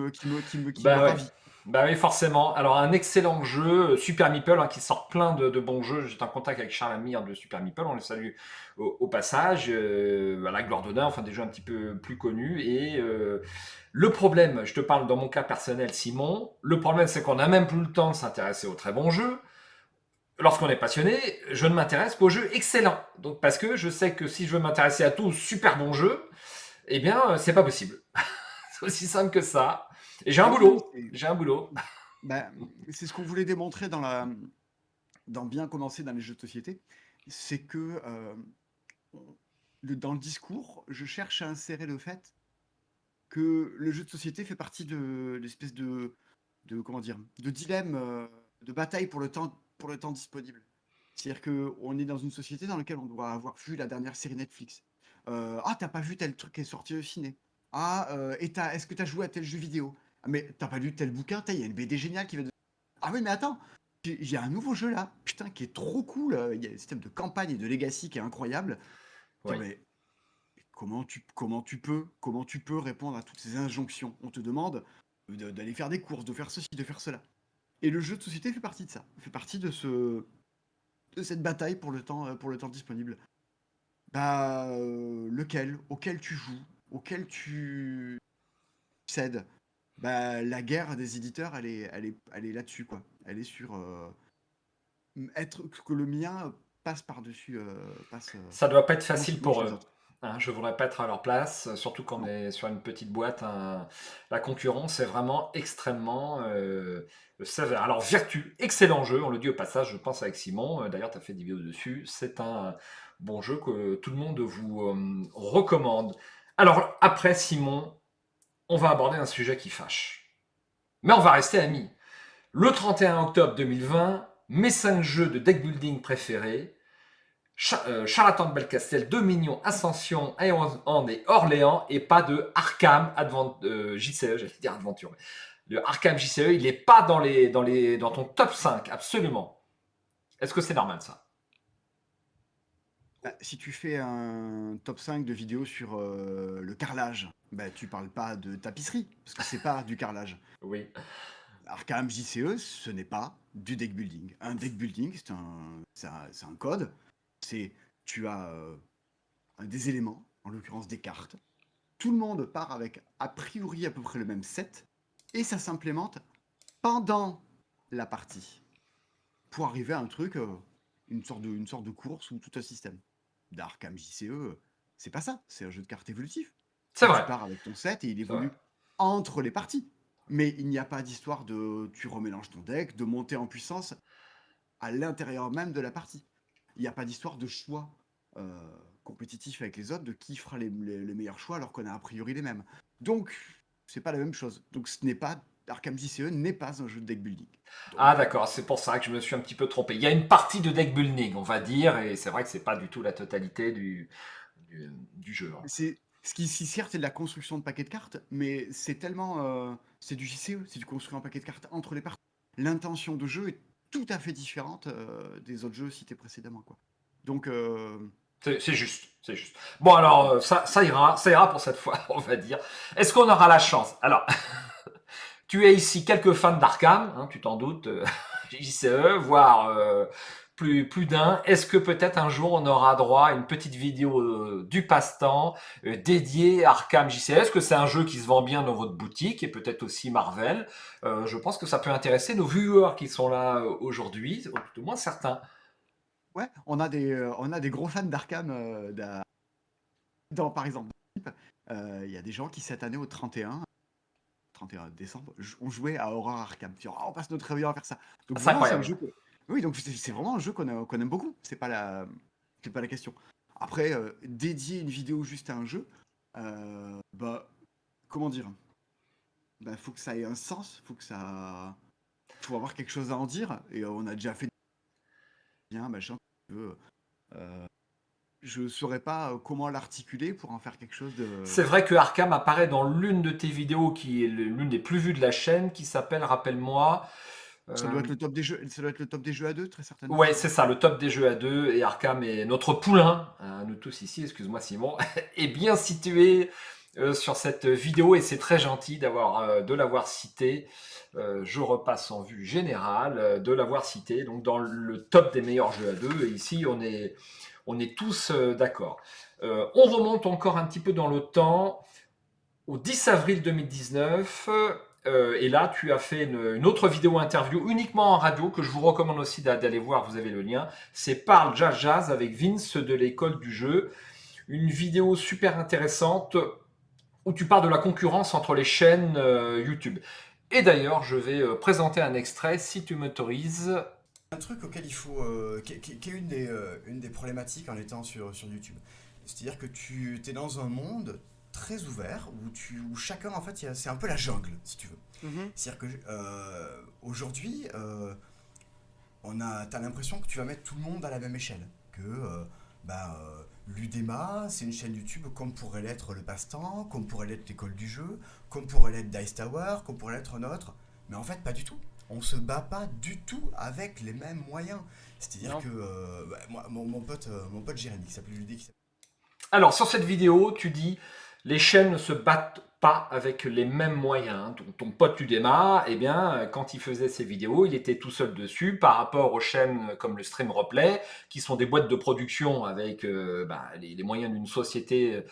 Bah me ouais. ravit. Bah oui, forcément. Alors, un excellent jeu, Super Meeple, qui sort plein de bons jeux. J'étais en contact avec Charles Amir de Super Meeple, on le salue au passage. Voilà, Gloire d'Odin, enfin des jeux un petit peu plus connus. Et le problème, je te parle dans mon cas personnel, Simon, le problème c'est qu'on n'a même plus le temps de s'intéresser aux très bons jeux. lorsqu'on est passionné, je ne m'intéresse qu'aux jeux excellents. Donc, parce que je sais que si je veux m'intéresser à tous super bons jeux, eh bien, c'est pas possible. C'est aussi simple que ça. Et j'ai un Ah oui, boulot. c'est J'ai un boulot. bah, c'est ce qu'on voulait démontrer dans Bien commencer dans les jeux de société, c'est que on- dans le discours, je cherche à insérer le fait que le jeu de société fait partie de l'espèce de comment dire, de dilemme, de bataille pour le temps disponible. C'est-à-dire qu'on est dans une société dans laquelle on doit avoir vu la dernière série Netflix. Ah, t'as pas vu tel truc qui est sorti au ciné. Ah, est-ce que t'as joué à tel jeu vidéo? Ah, mais t'as pas lu tel bouquin? Il y a une BD géniale qui va de... Ah oui, mais attends, il y a un nouveau jeu là, putain, qui est trop cool. Il y a un système de campagne et de legacy qui est incroyable. Dire, Oui. mais comment tu peux répondre à toutes ces injonctions? On te demande d'aller faire des courses, de faire ceci, de faire cela. Et le jeu de société fait partie de ça, fait partie de cette bataille pour le temps disponible. Bah, auquel tu joues, auquel tu cèdes. Bah, la guerre des éditeurs, elle est là-dessus, quoi. Elle est sur être que le mien passe par-dessus, Ça doit pas être facile montre pour les eux. autres. Hein, je voudrais pas être à leur place, surtout quand on Non. est sur une petite boîte. La concurrence est vraiment extrêmement sévère. Alors, Virtu, excellent jeu, on le dit au passage, je pense avec Simon. D'ailleurs, tu as fait des vidéos dessus. C'est un bon jeu que tout le monde vous recommande. Alors, après, Simon, on va aborder un sujet qui fâche. Mais on va rester amis. Le 31 octobre 2020, mes 5 jeux de deck building préférés. Charlatan de Belcastel, Dominion, Ascension, Iron Hand et Orléans, et pas de Arkham JCE, j'allais dire Adventure. Le Arkham JCE, il n'est pas dans ton top 5, absolument. Est-ce que c'est normal ça? Bah, si tu fais un top 5 de vidéos sur le carrelage, bah, tu parles pas de tapisserie, parce que c'est pas du carrelage. Oui. Arkham JCE, ce n'est pas du deck building. Un deck building, c'est un code. C'est tu as des éléments, en l'occurrence des cartes. Tout le monde part avec a priori à peu près le même set, et ça s'implémente pendant la partie pour arriver à un truc, une sorte de course ou tout un système. D'Arkham JCE, c'est pas ça, c'est un jeu de cartes évolutif. C'est Tu vrai. pars avec ton set et il C'est vrai. évolue entre les parties. Mais il n'y a pas d'histoire de tu remélanges ton deck, de monter en puissance à l'intérieur même de la partie. Il n'y a pas d'histoire de choix compétitif avec les autres, de qui fera les meilleurs choix alors qu'on a a priori les mêmes. Donc, c'est pas la même chose. Donc, ce n'est pas. Arkham JCE n'est pas un jeu de deck building. Ah Donc, d'accord, c'est pour ça que je me suis un petit peu trompé. Il y a une partie de deck building, on va dire, et c'est vrai que c'est pas du tout la totalité du jeu. Hein. c'est ce qui, certes, c'est de la construction de paquets de cartes, mais c'est tellement. C'est du JCE, c'est du construire un paquet de cartes entre les parties. L'intention de jeu est tout à fait différente des autres jeux cités précédemment, quoi. Donc, C'est juste, c'est juste. Bon alors, ça ira pour cette fois, on va dire. Est-ce qu'on aura la chance? Alors, tu es ici quelques fans d'Arkham, hein, tu t'en doutes, JCE, voire plus d'un. Est-ce que peut-être un jour on aura droit à une petite vidéo du passe-temps dédiée à Arkham JCE? Est-ce que c'est un jeu qui se vend bien dans votre boutique et peut-être aussi Marvel? Je pense que ça peut intéresser nos viewers qui sont là aujourd'hui, ou tout au moins certains. ouais, on a des gros fans d'Arkham par exemple, il y a des gens qui, cette année, au 31 décembre, on jouait à Horror Arkham. Genre, ah, on passe notre réveillon à faire ça. Donc C'est vraiment, c'est un incroyable. jeu oui, donc c'est vraiment un jeu qu'on aime beaucoup. C'est pas la question. Après, dédier une vidéo juste à un jeu, bah, comment dire? Bah, faut que ça ait un sens, faut avoir quelque chose à en dire. Et on a déjà fait bien, machin. Euh, je saurais pas comment l'articuler pour en faire quelque chose de. C'est vrai que Arkham apparaît dans l'une de tes vidéos qui est l'une des plus vues de la chaîne, qui s'appelle, rappelle-moi. Ça doit être le top des jeux, ça doit être le top des jeux à deux, très certainement. Ouais, c'est ça, le top des jeux à deux. Et Arkham est notre poulain, hein, nous tous ici, excuse-moi Simon, est bien situé sur cette vidéo et c'est très gentil de l'avoir cité. Je repasse en vue générale, de l'avoir cité, donc dans le top des meilleurs jeux à deux. Et ici, on est tous d'accord. On remonte encore un petit peu dans le temps. Au 10 avril 2019, et là, tu as fait une autre vidéo interview uniquement en radio que je vous recommande aussi d'aller voir. Vous avez le lien. C'est Parle Jazz Jazz avec Vince de l'école du jeu. Une vidéo super intéressante où tu parles de la concurrence entre les chaînes YouTube. Et d'ailleurs, je vais présenter un extrait si tu m'autorises. Un truc auquel il faut, qui est une des problématiques en étant sur YouTube. C'est-à-dire que tu es dans un monde très ouvert où chacun, en fait, c'est un peu la jungle, si tu veux. C'est-à-dire que aujourd'hui, t'as l'impression que tu vas mettre tout le monde à la même échelle. Que l'UDEMA, c'est une chaîne YouTube comme pourrait l'être le Passe-Temps, comme pourrait l'être l'école du jeu, comme pourrait l'être Dice Tower, comme pourrait l'être notre. Mais en fait, pas du tout. On se bat pas du tout avec les mêmes moyens. C'est-à-dire Non. que mon pote Jérémy, qui s'appelle Ludé, Alors, sur cette vidéo, tu dis les chaînes ne se battent pas avec les mêmes moyens. Ton pote Udema, eh bien, quand il faisait ses vidéos, il était tout seul dessus par rapport aux chaînes comme le Stream Replay, qui sont des boîtes de production avec les moyens d'une société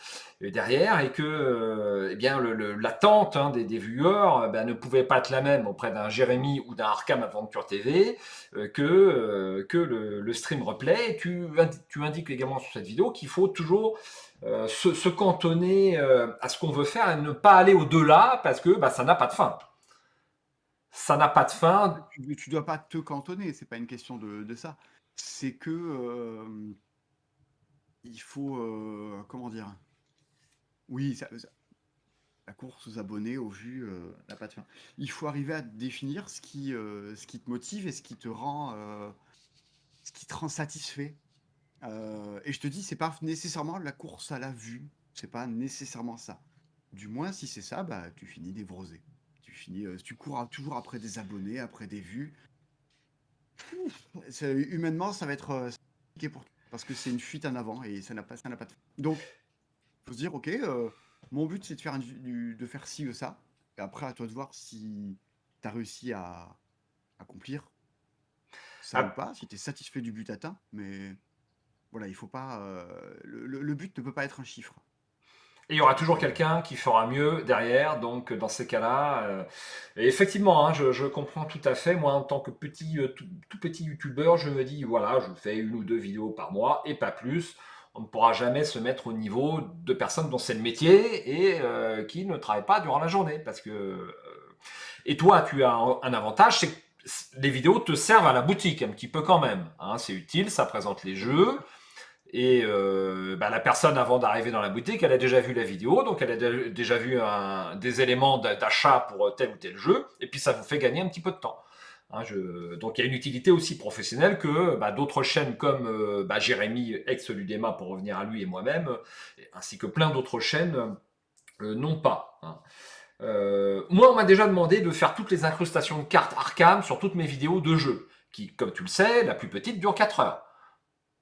derrière, et que eh bien, l'attente des viewers ne pouvait pas être la même auprès d'un Jérémy ou d'un Arkham Adventure TV que le Stream Replay. Tu indiques également sur cette vidéo qu'il faut toujours se cantonner à ce qu'on veut faire et ne pas aller au-delà parce que ça n'a pas de fin. Ça n'a pas de fin. Tu dois pas te cantonner, c'est pas une question de ça. C'est que il faut comment dire? Oui, la course aux abonnés, aux vues, n'a pas de fin. Il faut arriver à définir ce qui te motive et ce qui te rend satisfait. Et je te dis, c'est pas nécessairement la course à la vue. C'est pas nécessairement ça. Du moins, si c'est ça, tu finis névrosé. Tu cours toujours après des abonnés, après des vues. Humainement, ça va être compliqué pour toi. Parce que c'est une fuite en avant et ça n'a pas de fin. Donc, faut se dire, ok, mon but c'est de faire de faire ci ou ça. Et après, à toi de voir si tu as réussi à accomplir ça ou pas, si tu es satisfait du but atteint. Mais voilà, il faut pas. Le but ne peut pas être un chiffre. Et il y aura toujours quelqu'un qui fera mieux derrière. Donc, dans ces cas-là, et effectivement, je comprends tout à fait. Moi, en tant que tout petit youtubeur, je me dis, voilà, je fais 1 ou 2 vidéos par mois et pas plus. On ne pourra jamais se mettre au niveau de personnes dont c'est le métier et qui ne travaillent pas durant la journée. Et toi, tu as un avantage, c'est que les vidéos te servent à la boutique un petit peu quand même. Hein, c'est utile, ça présente les jeux. Et la personne, avant d'arriver dans la boutique, elle a déjà vu la vidéo, donc elle a déjà vu des éléments d'achat pour tel ou tel jeu, et puis ça vous fait gagner un petit peu de temps. Hein, donc il y a une utilité aussi professionnelle que d'autres chaînes comme Jérémy, ex-Ludema, pour revenir à lui, et moi-même, ainsi que plein d'autres chaînes, n'ont pas. Hein. Moi, on m'a déjà demandé de faire toutes les incrustations de cartes Arkham sur toutes mes vidéos de jeux, qui, comme tu le sais, la plus petite dure 4 heures.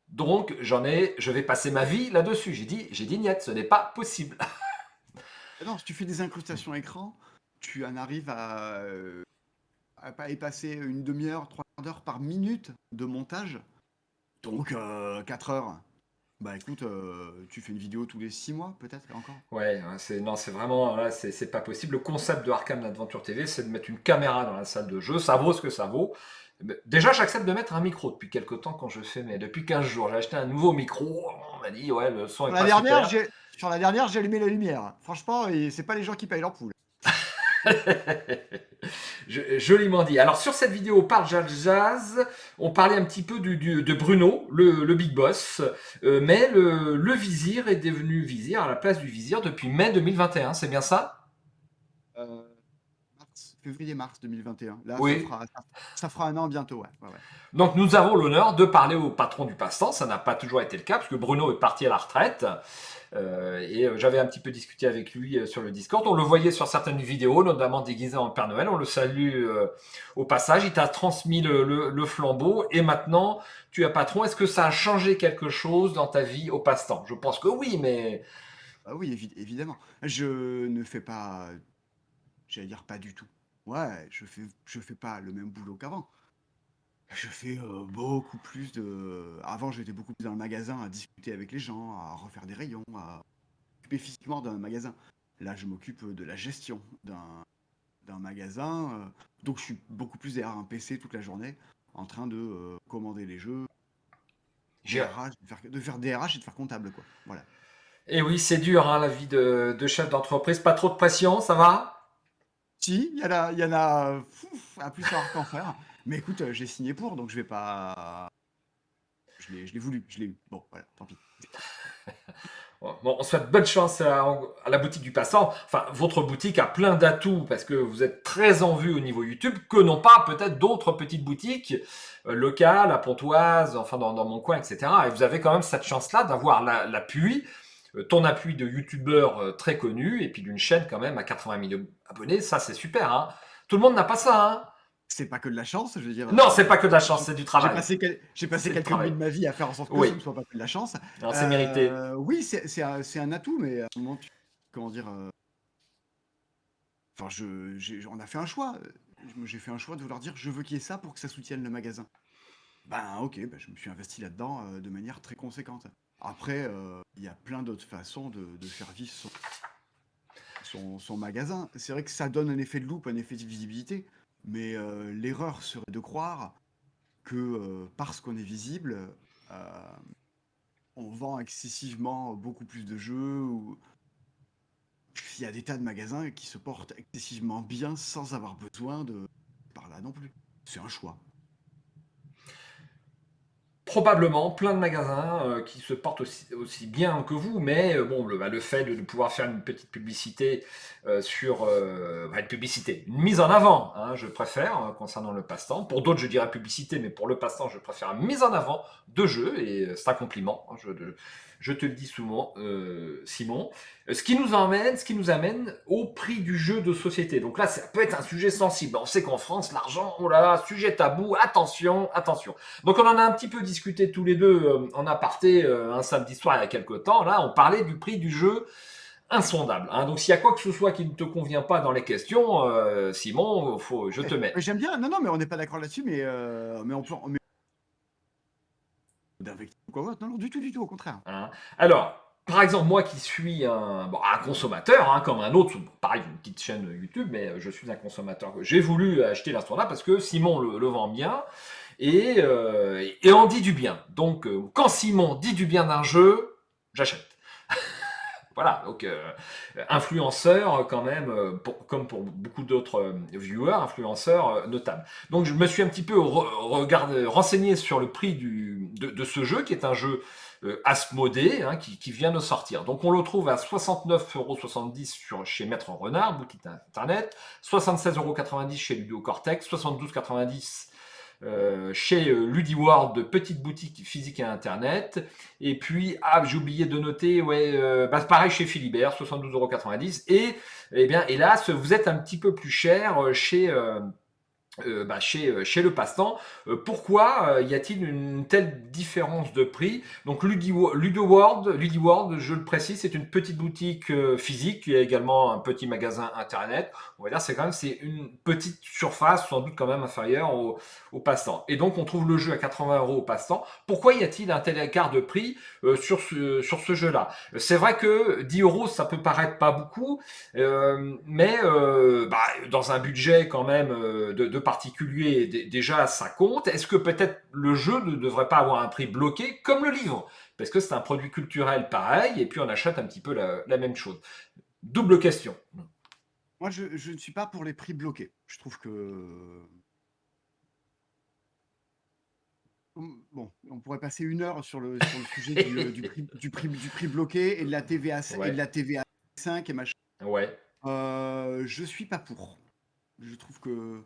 Donc, je vais passer ma vie là-dessus. J'ai dit niet, ce n'est pas possible. Non, si tu fais des incrustations écran, tu en arrives à pas y passer une demi-heure, 3 heures par minute de montage. Donc 4 heures. Bah écoute, tu fais une vidéo tous les 6 mois peut-être encore. Ouais, c'est vraiment là, c'est pas possible. Le concept de Arkham Adventure TV, c'est de mettre une caméra dans la salle de jeu. Ça vaut ce que ça vaut. Déjà, j'accepte de mettre un micro depuis quelques temps quand je fais, mais depuis 15 jours, j'ai acheté un nouveau micro. On m'a dit, ouais, le son est pas super. Sur la dernière, j'ai allumé la lumière. Franchement, c'est pas les gens qui payent l'ampoule. Joliment dit. Alors sur cette vidéo Parle Jazz Jazz, on parlait un petit peu de Bruno, le big boss, mais le vizir est devenu vizir à la place du vizir depuis mai 2021, c'est bien ça? Février-mars 2021. Là, Oui. ça fera 1 an bientôt, ouais. Donc nous avons l'honneur de parler au patron du passe-temps, ça n'a pas toujours été le cas, parce que Bruno est parti à la retraite, et j'avais un petit peu discuté avec lui sur le Discord, on le voyait sur certaines vidéos, notamment déguisé en Père Noël, on le salue au passage, il t'a transmis le flambeau, et maintenant tu es patron. Est-ce que ça a changé quelque chose dans ta vie au passe-temps? Je pense que oui, mais... Ah oui, évidemment. Je ne fais pas, j'allais dire pas du tout. Ouais, je fais pas le même boulot qu'avant. Je fais beaucoup plus de. Avant, j'étais beaucoup plus dans le magasin à discuter avec les gens, à refaire des rayons, à m'occuper physiquement d'un magasin. Là, je m'occupe de la gestion d'un magasin. Donc je suis beaucoup plus derrière un PC toute la journée en train de commander les jeux, J'ai- DRH, de faire DRH et de faire comptable, quoi. Voilà. Et oui, c'est dur, hein, la vie de chef d'entreprise. Pas trop de pression, ça va? Si, il y en a à plus savoir qu'en faire. Mais écoute, j'ai signé pour, donc je vais pas. Je l'ai voulu, je l'ai eu. Bon, voilà, tant pis. Bon, on souhaite bonne chance à la boutique du passant. Enfin, votre boutique a plein d'atouts parce que vous êtes très en vue au niveau YouTube que n'ont pas peut-être d'autres petites boutiques locales, à Pontoise, enfin dans mon coin, etc. Et vous avez quand même cette chance-là d'avoir l'appui, ton appui de youtubeur très connu et puis d'une chaîne quand même à 80 000 abonnés. Ça, c'est super, hein. Tout le monde n'a pas ça, hein. C'est pas que de la chance, je veux dire. Non, c'est pas que de la chance, J'ai c'est du j'ai travail. passé C'est du quelques mois travail. de ma vie à faire en sorte que Oui, ce ne soit pas que de la chance. alors c'est mérité. Oui, c'est un atout, mais à un moment, comment dire, enfin, on a fait un choix. J'ai fait un choix de vouloir dire, je veux qu'il y ait ça pour que ça soutienne le magasin. Ben ok, ben, je me suis investi là-dedans de manière très conséquente. Après, il y a plein d'autres façons de faire vivre son magasin. C'est vrai que ça donne un effet de loupe, un effet de visibilité, mais l'erreur serait de croire que parce qu'on est visible, euh, on vend excessivement beaucoup plus de jeux. Ou... Il y a des tas de magasins qui se portent excessivement bien sans avoir besoin de par là non plus. C'est un choix. Probablement plein de magasins qui se portent aussi bien que vous, mais bon, le fait de pouvoir faire une petite publicité une publicité, une mise en avant, hein, je préfère concernant le passe-temps. Pour d'autres, je dirais publicité, mais pour le passe-temps, je préfère mise en avant de jeux et c'est un compliment. Hein, je te le dis souvent, Simon. Ce qui nous amène au prix du jeu de société. Donc là, ça peut être un sujet sensible. On sait qu'en France, l'argent, oh là là, sujet tabou. Attention, attention. Donc on en a un petit peu discuté tous les deux en aparté un samedi soir il y a quelques temps. Là, on parlait du prix du jeu insondable. Hein. Donc s'il y a quoi que ce soit qui ne te convient pas dans les questions, Simon, je te mets. Mais j'aime bien. Non, non, mais on n'est pas d'accord là-dessus, mais on peut. D'invective ou quoi. Non, non, du tout, au contraire. Hein. Alors, par exemple, moi qui suis un consommateur, hein, comme un autre, pareil, une petite chaîne YouTube, mais je suis un consommateur. J'ai voulu acheter l'instant-là parce que Simon le vend bien et en dit du bien. Donc, quand Simon dit du bien d'un jeu, j'achète. Voilà, donc influenceur quand même, comme pour beaucoup d'autres viewers, influenceurs notables. Donc je me suis un petit peu renseigné sur le prix de ce jeu, qui est un jeu Asmodée, hein, qui vient de sortir. Donc on le trouve à 69,70 € chez Maître Renard, boutique internet, 76,90 € chez Ludo Cortex, 72,90 chez LudiWorld, petite boutique physique et internet. Et puis, j'ai oublié de noter, pareil chez Philibert, 72,90 €. Et, eh bien, hélas, vous êtes un petit peu plus cher chez chez le passe-temps. Pourquoi y a-t-il une telle différence de prix? Donc LudiWorld, je le précise, c'est une petite boutique physique, qui a également un petit magasin internet. On va dire c'est une petite surface, sans doute quand même inférieure au passe-temps. Et donc on trouve le jeu à 80 € au passe-temps. Pourquoi y a-t-il un tel écart de prix sur ce jeu-là? C'est vrai que 10 €, ça peut paraître pas beaucoup, mais dans un budget quand même de particulier, déjà ça compte. Est-ce que peut-être le jeu ne devrait pas avoir un prix bloqué comme le livre? Parce que c'est un produit culturel pareil, et puis on achète un petit peu la même chose. Double question. Moi, je ne suis pas pour les prix bloqués. Je trouve que. Bon, on pourrait passer 1 heure sur le sujet du prix bloqué et de la TVA, et de la TVA 5 et machin. Ouais. Je suis pas pour. Je trouve que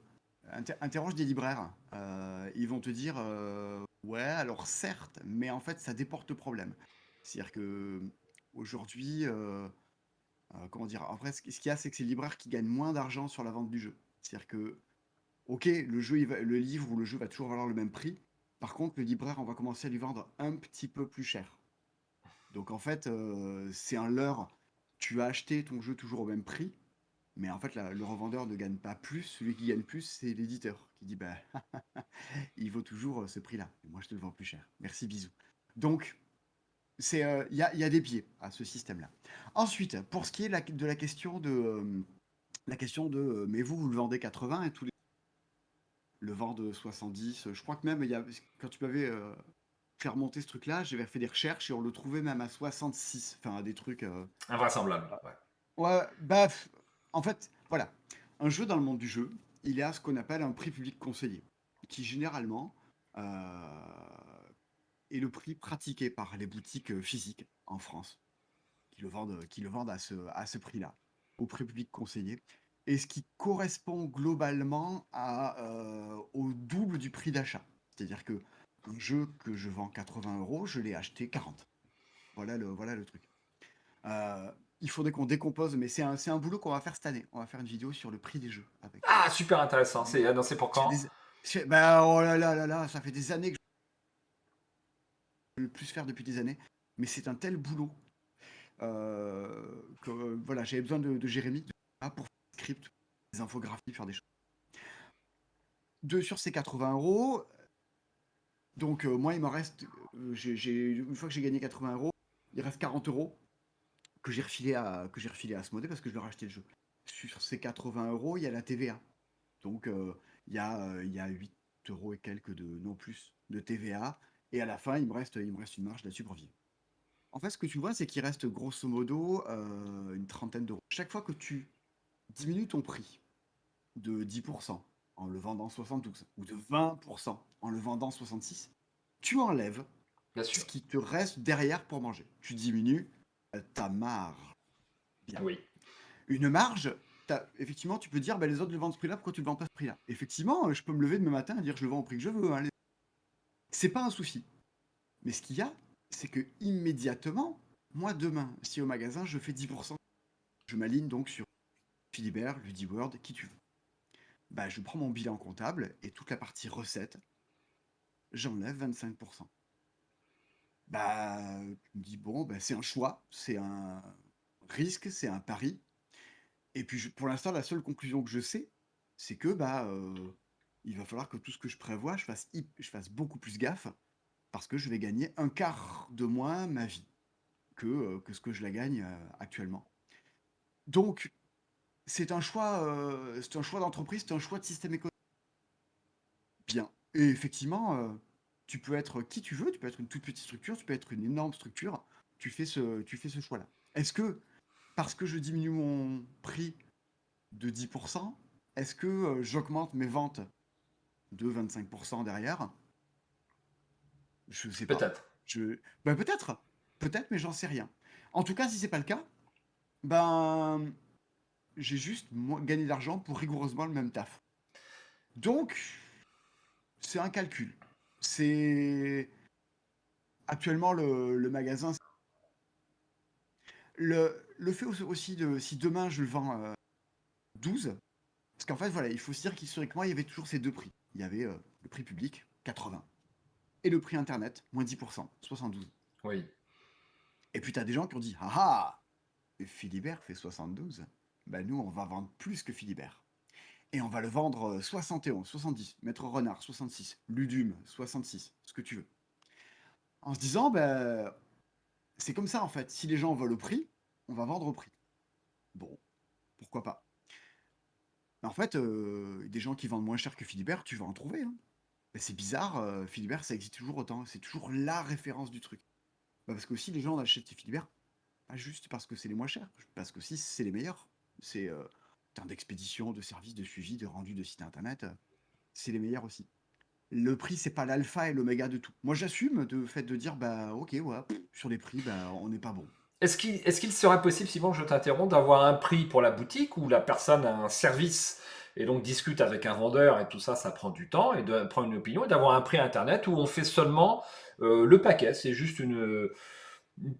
interroge des libraires. Ils vont te dire ouais, alors certes, mais en fait ça déporte problème. C'est-à-dire que aujourd'hui, comment dire, après ce qu'il y a, c'est que c'est les libraires qui gagnent moins d'argent sur la vente du jeu. C'est-à-dire que ok, le livre ou le jeu va toujours valoir le même prix. Par contre, le libraire, on va commencer à lui vendre un petit peu plus cher. Donc en fait, c'est un leurre. Tu as acheté ton jeu toujours au même prix, mais en fait, le revendeur ne gagne pas plus. Celui qui gagne plus, c'est l'éditeur qui dit bah, il vaut toujours ce prix-là. Et moi, je te le vends plus cher. Merci, bisous. Donc, il y a des biais à ce système-là. Ensuite, pour ce qui est de la question la question de mais vous le vendez 80 et tous les le vendent 70. Je crois que même quand tu m'avais fait remonter ce truc-là, j'avais fait des recherches et on le trouvait même à 66. Enfin, des trucs. Invraisemblable. Ouais. Ouais, bah, en fait, voilà. Un jeu dans le monde du jeu, il est à ce qu'on appelle un prix public conseillé, qui généralement est le prix pratiqué par les boutiques physiques en France, qui le vendent à ce prix-là, au prix public conseillé, et ce qui correspond globalement au double du prix d'achat. C'est-à-dire que un jeu que je vends 80 euros, je l'ai acheté 40. Voilà le truc. Euh, il faudrait qu'on décompose, mais c'est un boulot qu'on va faire cette année. On va faire une vidéo sur le prix des jeux. Ah, super intéressant. C'est annoncé pour C'est quand? bah, oh là là là là, ça fait des années que je veux le plus faire depuis des années. Mais c'est un tel boulot que voilà, j'avais besoin de Jérémy pour faire des scripts, des infographies, faire des choses. Sur ces 80 euros, donc moi il me reste, une fois que j'ai gagné 80 euros, il reste 40 euros que j'ai refilé à Asmodée parce que je leur ai acheté le jeu. Sur ces 80 euros, il y a la TVA. Donc il y a 8 euros et quelques non plus de TVA. Et à la fin, il me reste une marge là-dessus pour vivre. En fait, ce que tu vois, c'est qu'il reste grosso modo une trentaine d'euros. Chaque fois que tu diminues ton prix de 10% en le vendant 72 ou de 20% en le vendant 66, tu enlèves Bien ce sûr. qui te reste derrière pour manger. Tu diminues ta marge. Bien. Oui. Une marge, effectivement, tu peux dire, bah, les autres le vendent ce prix-là, pourquoi tu le vends pas ce prix-là? Effectivement, je peux me lever demain matin et dire, je le vends au prix que je veux, hein. C'est pas un souci. Mais ce qu'il y a, c'est que immédiatement, moi demain, si au magasin, je fais 10%, je m'aligne donc sur Philibert, Ludiworld, qui tu veux. Bah, je prends mon bilan comptable et toute la partie recette, j'enlève 25%. Bah, tu me dis, bon, bah, c'est un choix, c'est un risque, c'est un pari. Et puis, pour l'instant, la seule conclusion que je sais, c'est que bah, il va falloir que tout ce que je prévois, je fasse beaucoup plus gaffe, parce que je vais gagner un quart de moins ma vie que ce que je la gagne actuellement. Donc, c'est un choix d'entreprise, c'est un choix de système économique. Bien. Et effectivement, tu peux être qui tu veux, tu peux être une toute petite structure, tu peux être une énorme structure, tu fais ce choix-là. Est-ce que, parce que je diminue mon prix de 10%, est-ce que j'augmente mes ventes de 25% derrière? Je sais pas. Peut-être. Ben peut-être, mais j'en sais rien. En tout cas, si c'est pas le cas, ben j'ai juste gagné de l'argent pour rigoureusement le même taf. Donc, c'est un calcul. C'est actuellement le magasin. Le fait aussi de si demain je le vends 12, parce qu'en fait, voilà, il faut se dire qu'historiquement, il y avait toujours ces deux prix. Il y avait le prix public, 80, et le prix internet, moins 10%, 72. Oui. Et puis, tu as des gens qui ont dit, ah ah, Philibert fait 72. Bah, nous, on va vendre plus que Philibert. Et on va le vendre 71, 70, Maître Renard, 66, Ludum, 66, ce que tu veux. En se disant, ben, c'est comme ça en fait. Si les gens veulent au prix, on va vendre au prix. Bon, pourquoi pas. Mais en fait, des gens qui vendent moins cher que Philibert, tu vas en trouver, hein. Mais c'est bizarre, Philibert, ça existe toujours autant. C'est toujours la référence du truc. Bah, parce que aussi, les gens achètent Philibert, pas juste parce que c'est les moins chers, parce que aussi, c'est les meilleurs. C'est en termes d'expédition, de service, de suivi, de rendu de site internet, c'est les meilleurs aussi. Le prix, c'est pas l'alpha et l'oméga de tout. Moi, j'assume le fait de dire, bah, ok, ouais, sur les prix, bah, on n'est pas bon. Est-ce qu'il serait possible, Simon, je t'interromps, d'avoir un prix pour la boutique où la personne a un service et donc discute avec un vendeur et tout ça, ça prend du temps et de prendre une opinion et d'avoir un prix internet où on fait seulement le paquet. C'est juste une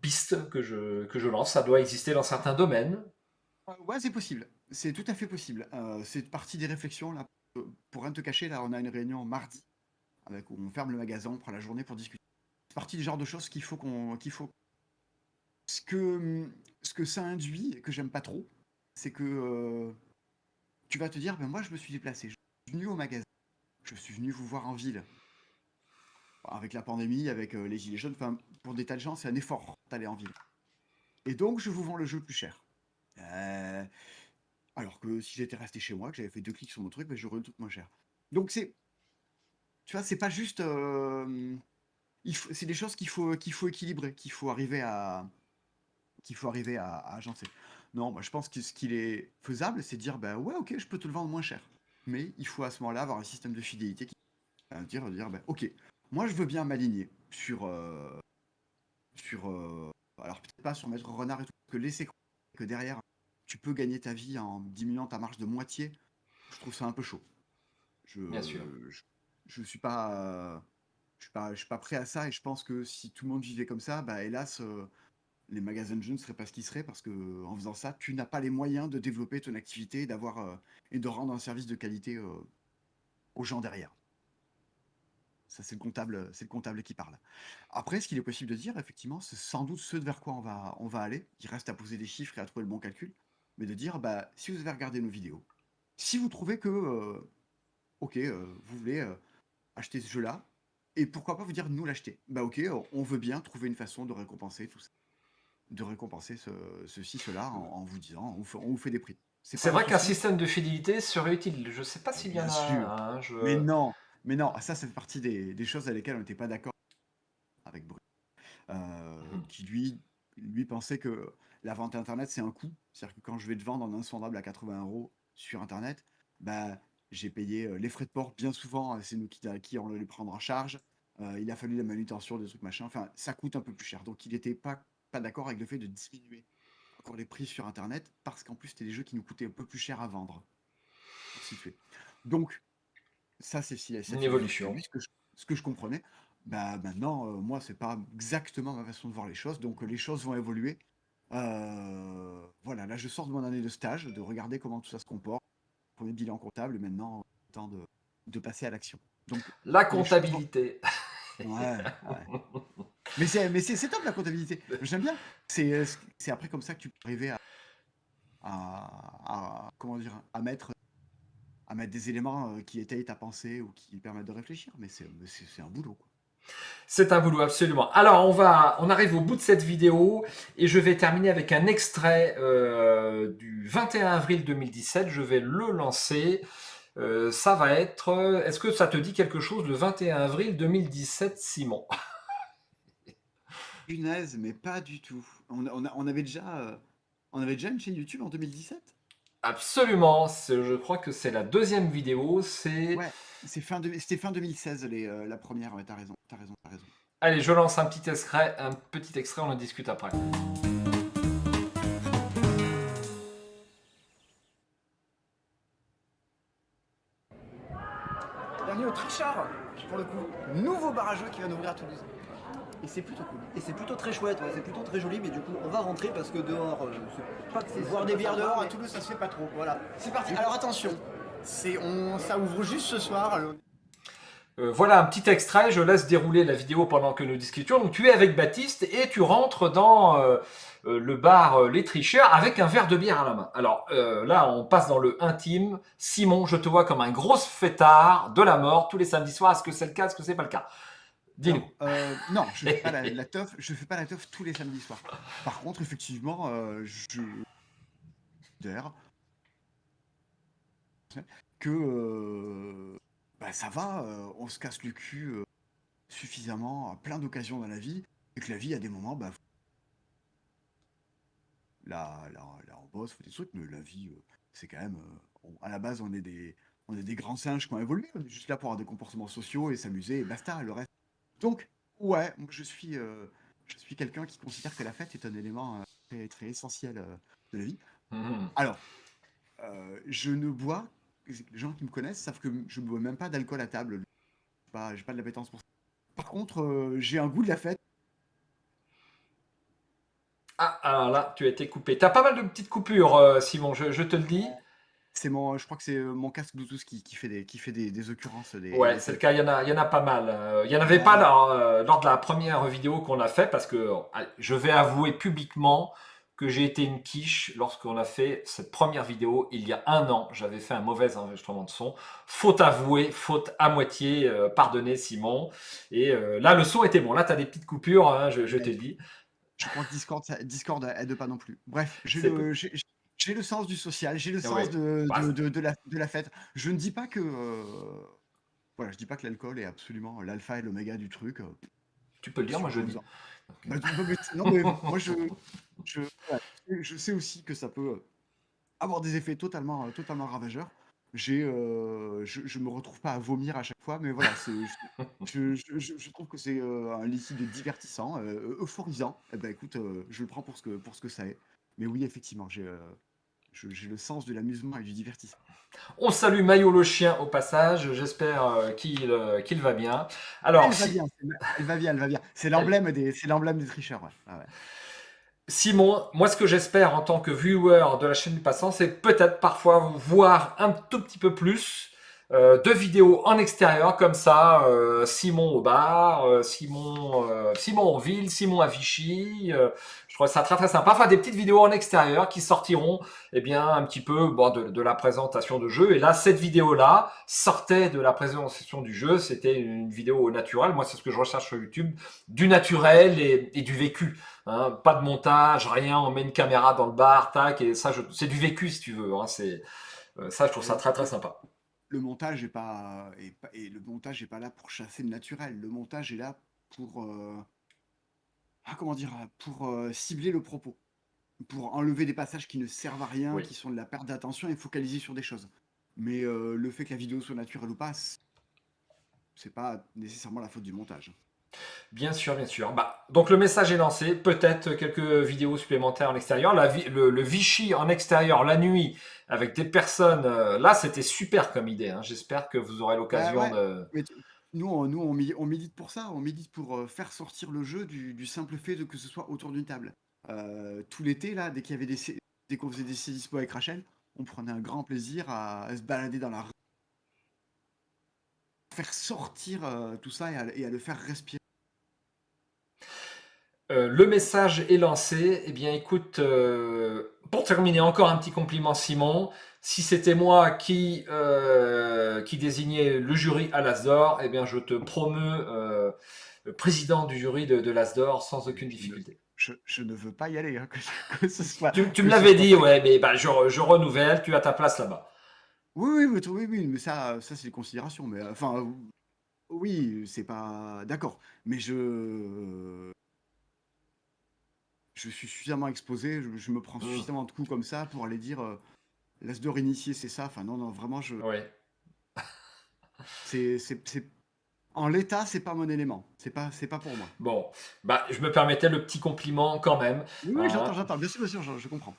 piste que je lance. Ça doit exister dans certains domaines. Ouais, c'est possible. C'est tout à fait possible. C'est partie des réflexions, là. Pour rien te cacher, là, on a une réunion mardi, où on ferme le magasin, on prend la journée pour discuter. C'est partie du genre de choses qu'il faut. Ce que ça induit, et que j'aime pas trop, c'est que tu vas te dire, ben moi, je me suis déplacé. Je suis venu au magasin. Je suis venu vous voir en ville. Avec la pandémie, avec les gilets jaunes, enfin, pour des tas de gens, c'est un effort d'aller en ville. Et donc, je vous vends le jeu plus cher. Euh, Alors que si j'étais resté chez moi, que j'avais fait 2 clics sur mon truc, bah, j'aurais eu le truc moins cher. Donc tu vois, c'est pas juste, c'est des choses qu'il faut équilibrer, qu'il faut arriver à agencer. Non, moi je pense que ce qu'il est faisable, c'est de dire, bah ouais, ok, je peux te le vendre moins cher. Mais il faut à ce moment-là avoir un système de fidélité qui va dire, bah, ok, moi je veux bien m'aligner sur alors peut-être pas sur Maître Renard et tout, parce que laisser croire que derrière, tu peux gagner ta vie en diminuant ta marge de moitié, je trouve ça un peu chaud. Je, Bien sûr. je, je suis pas, je suis pas prêt à ça et je pense que si tout le monde vivait comme ça, bah hélas, les magasins de jeux ne seraient pas ce qu'ils seraient parce que en faisant ça, tu n'as pas les moyens de développer ton activité et de rendre un service de qualité aux gens derrière. Ça, c'est le comptable qui parle. Après, ce qu'il est possible de dire, effectivement, c'est sans doute ce vers quoi on va aller. Il reste à poser des chiffres et à trouver le bon calcul, mais de dire, bah, si vous avez regardé nos vidéos, si vous trouvez que, ok, vous voulez acheter ce jeu-là, et pourquoi pas vous dire nous l'acheter. Bah ok, on veut bien trouver une façon de récompenser tout ça, de récompenser ceci, cela, en vous disant, on vous fait des prix. C'est C'est pas un vrai qu'un souci. système de fidélité serait utile. Je ne sais pas s'il y en Bien a sûr. un, hein, Mais non, mais non, ça fait partie des choses à lesquelles on n'était pas d'accord avec Bruno. Qui lui pensait que la vente internet c'est un coût. C'est-à-dire que quand je vais te vendre un insondable à 80 € sur internet, bah j'ai payé les frais de port bien souvent, c'est nous qui on les prendre en charge. Il a fallu la manutention, des trucs machin. Enfin, ça coûte un peu plus cher. Donc il n'était pas d'accord avec le fait de diminuer encore les prix sur internet parce qu'en plus c'était des jeux qui nous coûtaient un peu plus cher à vendre pour situer. Donc ça, c'est une cette philosophie à évolution. lui, ce que je comprenais. Bah, maintenant, moi, c'est pas exactement ma façon de voir les choses, donc les choses vont évoluer. Voilà, là, je sors de mon année de stage, de regarder comment tout ça se comporte, premier bilan comptable, et maintenant, temps de passer à l'action. Donc, La les choses vont... comptabilité. Ouais, ouais. Mais c'est top, la comptabilité. J'aime bien. C'est après comme ça que tu peux arriver comment dire, à mettre des éléments qui étayent ta pensée ou qui permettent de réfléchir. Mais c'est un boulot, quoi. C'est un boulot, absolument. Alors, on arrive au bout de cette vidéo et je vais terminer avec un extrait du 21 avril 2017. Je vais le lancer. Ça va être... Est-ce que ça te dit quelque chose le 21 avril 2017, Simon? Punaise, mais pas du tout. On avait déjà une chaîne YouTube en 2017. Absolument. Je crois que c'est la deuxième vidéo. Ouais, c'était fin 2016, la première. Ouais, t'as raison, t'as raison, t'as raison. Allez, je lance un petit extrait, on en discute après. Bienvenue au Trichard, pour le coup. Nouveau bar à jeux qui vient d'ouvrir à Toulouse. Et c'est plutôt cool. Et c'est plutôt très chouette, ouais, c'est plutôt très joli, mais du coup on va rentrer parce que dehors, c'est pas que c'est Boire des super bières sympa, dehors à mais- Toulouse, ça se fait pas trop. Voilà. C'est parti. Alors attention, ça ouvre juste ce soir. Voilà un petit extrait, je laisse dérouler la vidéo pendant que nous discutions. Donc tu es avec Baptiste et tu rentres dans le bar Les Tricheurs avec un verre de bière à la main. Alors là, on passe dans le intime. Simon, je te vois comme un gros fêtard de la mort tous les samedis soirs. Est-ce que c'est le cas? Est-ce que c'est pas le cas? Dis-nous. Non, je fais pas la teuf. Je fais pas la teuf tous les samedis soirs. Par contre, effectivement, je considère que bah, ça va. On se casse le cul suffisamment à plein d'occasions dans la vie et que la vie, à des moments, bah, là, on bosse, on fait des trucs, mais la vie, c'est quand même. À la base, on est des grands singes qui ont évolué. On est juste là pour avoir des comportements sociaux et s'amuser et basta. Le reste. Donc, ouais, moi, je suis quelqu'un qui considère que la fête est un élément très, très essentiel de la vie. Mhm. Alors, je ne bois. Les gens qui me connaissent savent que je ne bois même pas d'alcool à table. J'ai pas de l'appétence pour ça. Par contre, j'ai un goût de la fête. Ah, alors là, tu as été coupé. Tu as pas mal de petites coupures, Simon, je te le dis. Je crois que c'est mon casque Bluetooth qui fait des occurrences. Ouais, des c'est le fêtes. cas, il y en a pas mal. Il y en avait pas lors de la première vidéo qu'on a fait parce que je vais avouer publiquement que j'ai été une quiche lorsqu'on a fait cette première vidéo il y a 1 an. J'avais fait un mauvais enregistrement de son. Faute avouée, faute à moitié, pardonnez Simon. Et là, le son était bon. Là, tu as des petites coupures, hein, je te dis. Je crois que Discord aide pas non plus. Bref, C'est j'ai j'ai le sens du social, j'ai le Ah sens ouais. Bah, de la fête. Je ne dis pas que voilà, je dis pas que l'alcool est absolument l'alpha et l'oméga du truc. tu peux le dire, moi je le dis. Supposons. Non, mais moi voilà, je sais aussi que ça peut avoir des effets totalement ravageurs. Je me retrouve pas à vomir à chaque fois, mais voilà, je trouve que c'est un liquide divertissant, euphorisant. Eh ben écoute, je le prends pour ce que ça est. Mais oui, effectivement, j'ai le sens de l'amusement et du divertissement. On salue Mayo le chien au passage, j'espère qu'il va bien. Alors, Elle va bien, elle va bien, elle va bien. C'est l'emblème des tricheurs, ouais. Ah ouais. Simon, moi ce que j'espère en tant que viewer de la chaîne du passant, c'est peut-être parfois vous voir un tout petit peu plus de vidéos en extérieur comme ça, Simon au bar, Simon en ville, Simon à Vichy. Je trouve ça très très sympa. Enfin des petites vidéos en extérieur qui sortiront eh bien un petit peu bon, de la présentation de jeu. Et là cette vidéo-là sortait de la présentation du jeu. C'était une vidéo au naturel. Moi c'est ce que je recherche sur YouTube, du naturel et du vécu. Hein, pas de montage, rien, on met une caméra dans le bar, tac, et ça, c'est du vécu si tu veux. Hein, ça, je trouve ça très très sympa. Le montage le montage est pas là pour chasser le naturel. Le montage est là pour comment dire, pour cibler le propos, pour enlever des passages qui ne servent à rien, Oui. qui sont de la perte d'attention et focaliser sur des choses. Mais le fait que la vidéo soit naturelle ou pas, c'est pas nécessairement la faute du montage. Bien sûr, bien sûr. Bah, donc le message est lancé. Peut-être quelques vidéos supplémentaires en extérieur. Le Vichy en extérieur la nuit avec des personnes. Là, c'était super comme idée. Hein. J'espère que vous aurez l'occasion Ouais. de. Mais on milite pour ça. On milite pour faire sortir le jeu du simple fait que ce soit autour d'une table. Tout l'été, là, dès qu'on faisait des dispo avec Rachel, on prenait un grand plaisir à se balader dans la rue, faire sortir tout ça et à le faire respirer. Le message est lancé. Eh bien, écoute, pour terminer, encore un petit compliment, Simon. Si c'était moi qui désignais le jury à l'Asdor, eh bien, je te promeux président du jury de l'Asdor sans aucune difficulté. Je ne veux pas y aller, hein, que ce soit. Tu que me ce l'avais soit dit, pas- ouais, mais bah, je renouvelle, tu as ta place là-bas. Oui, mais ça c'est des considérations. Mais enfin, oui, c'est pas d'accord. Mais je suis suffisamment exposé, je me prends suffisamment de coups comme ça pour aller dire l'Asdor initié, c'est ça. Enfin, non, vraiment, Ouais. c'est en l'état, c'est pas mon élément. C'est pas pour moi. Bon, bah, je me permettais le petit compliment quand même. Oui, Hein. j'entends. Bien sûr, je comprends.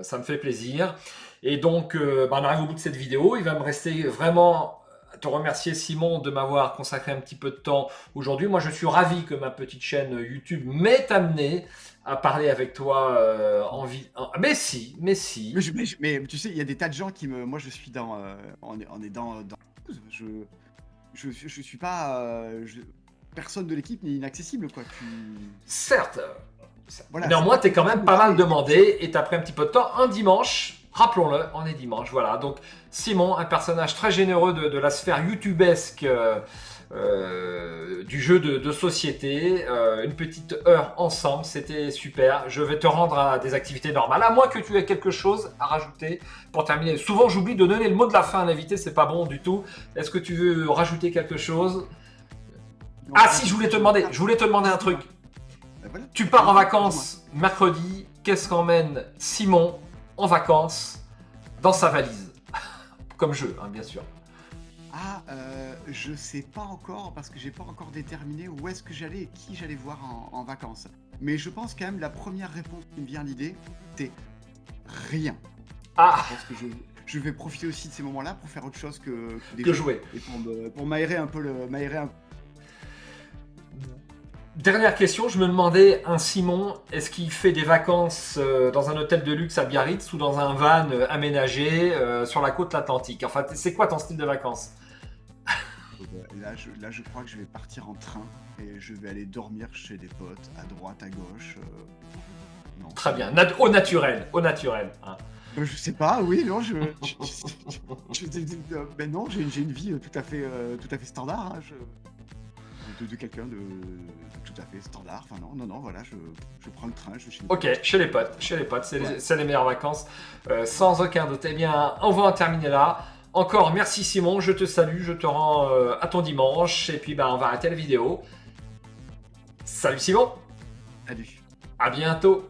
Ça me fait plaisir. Et donc, bah, on arrive au bout de cette vidéo. Il va me rester vraiment à te remercier, Simon, de m'avoir consacré un petit peu de temps aujourd'hui. Moi, je suis ravi que ma petite chaîne YouTube m'ait amené à parler avec toi en vie. Mais si. Mais tu sais, il y a des tas de gens qui me. Moi, je suis dans. On est dans. Je suis pas. Personne de l'équipe n'est inaccessible, quoi. Certes. Voilà, Néanmoins, c'est tu es quand pas- même pas mal demandé et tu as pris un petit peu de temps. Un dimanche, rappelons-le, on est dimanche. Voilà. Donc, Simon, un personnage très généreux de la sphère youtubesque du jeu de société. Une petite heure ensemble, c'était super. Je vais te rendre à des activités normales, à moins que tu aies quelque chose à rajouter pour terminer. Souvent, j'oublie de donner le mot de la fin à l'invité, c'est pas bon du tout. Est-ce que tu veux rajouter quelque chose? Non, Ah si, je voulais te demander un truc. Voilà. Tu pars en vacances mercredi, qu'est-ce qu'emmène Simon en vacances dans sa valise? Comme jeu, hein, bien sûr. Ah, je sais pas encore parce que j'ai pas encore déterminé où est-ce que j'allais et qui j'allais voir en vacances. Mais je pense quand même la première réponse qui me vient à l'idée, c'est rien. Ah, Parce que je vais profiter aussi de ces moments-là pour faire autre chose que des que jeux. jouer. Et pour m'aérer un peu Dernière question, je me demandais, un Simon, est-ce qu'il fait des vacances dans un hôtel de luxe à Biarritz ou dans un van aménagé sur la côte atlantique? Enfin, c'est quoi ton style de vacances? Là, je crois que je vais partir en train et je vais aller dormir chez des potes à droite, à gauche. Non. Très bien, au naturel, hein. Je sais pas, oui, non, ben non, j'ai une vie tout à fait standard. Hein, de quelqu'un de tout à fait standard. Enfin non, voilà, je prends le train, je suis chez Ok, chez les potes, c'est les meilleures vacances, sans aucun doute. Eh bien, on va en terminer là. Encore merci Simon, je te salue, je te rends à ton dimanche, et puis on va arrêter la vidéo. Salut Simon, Salut. à bientôt.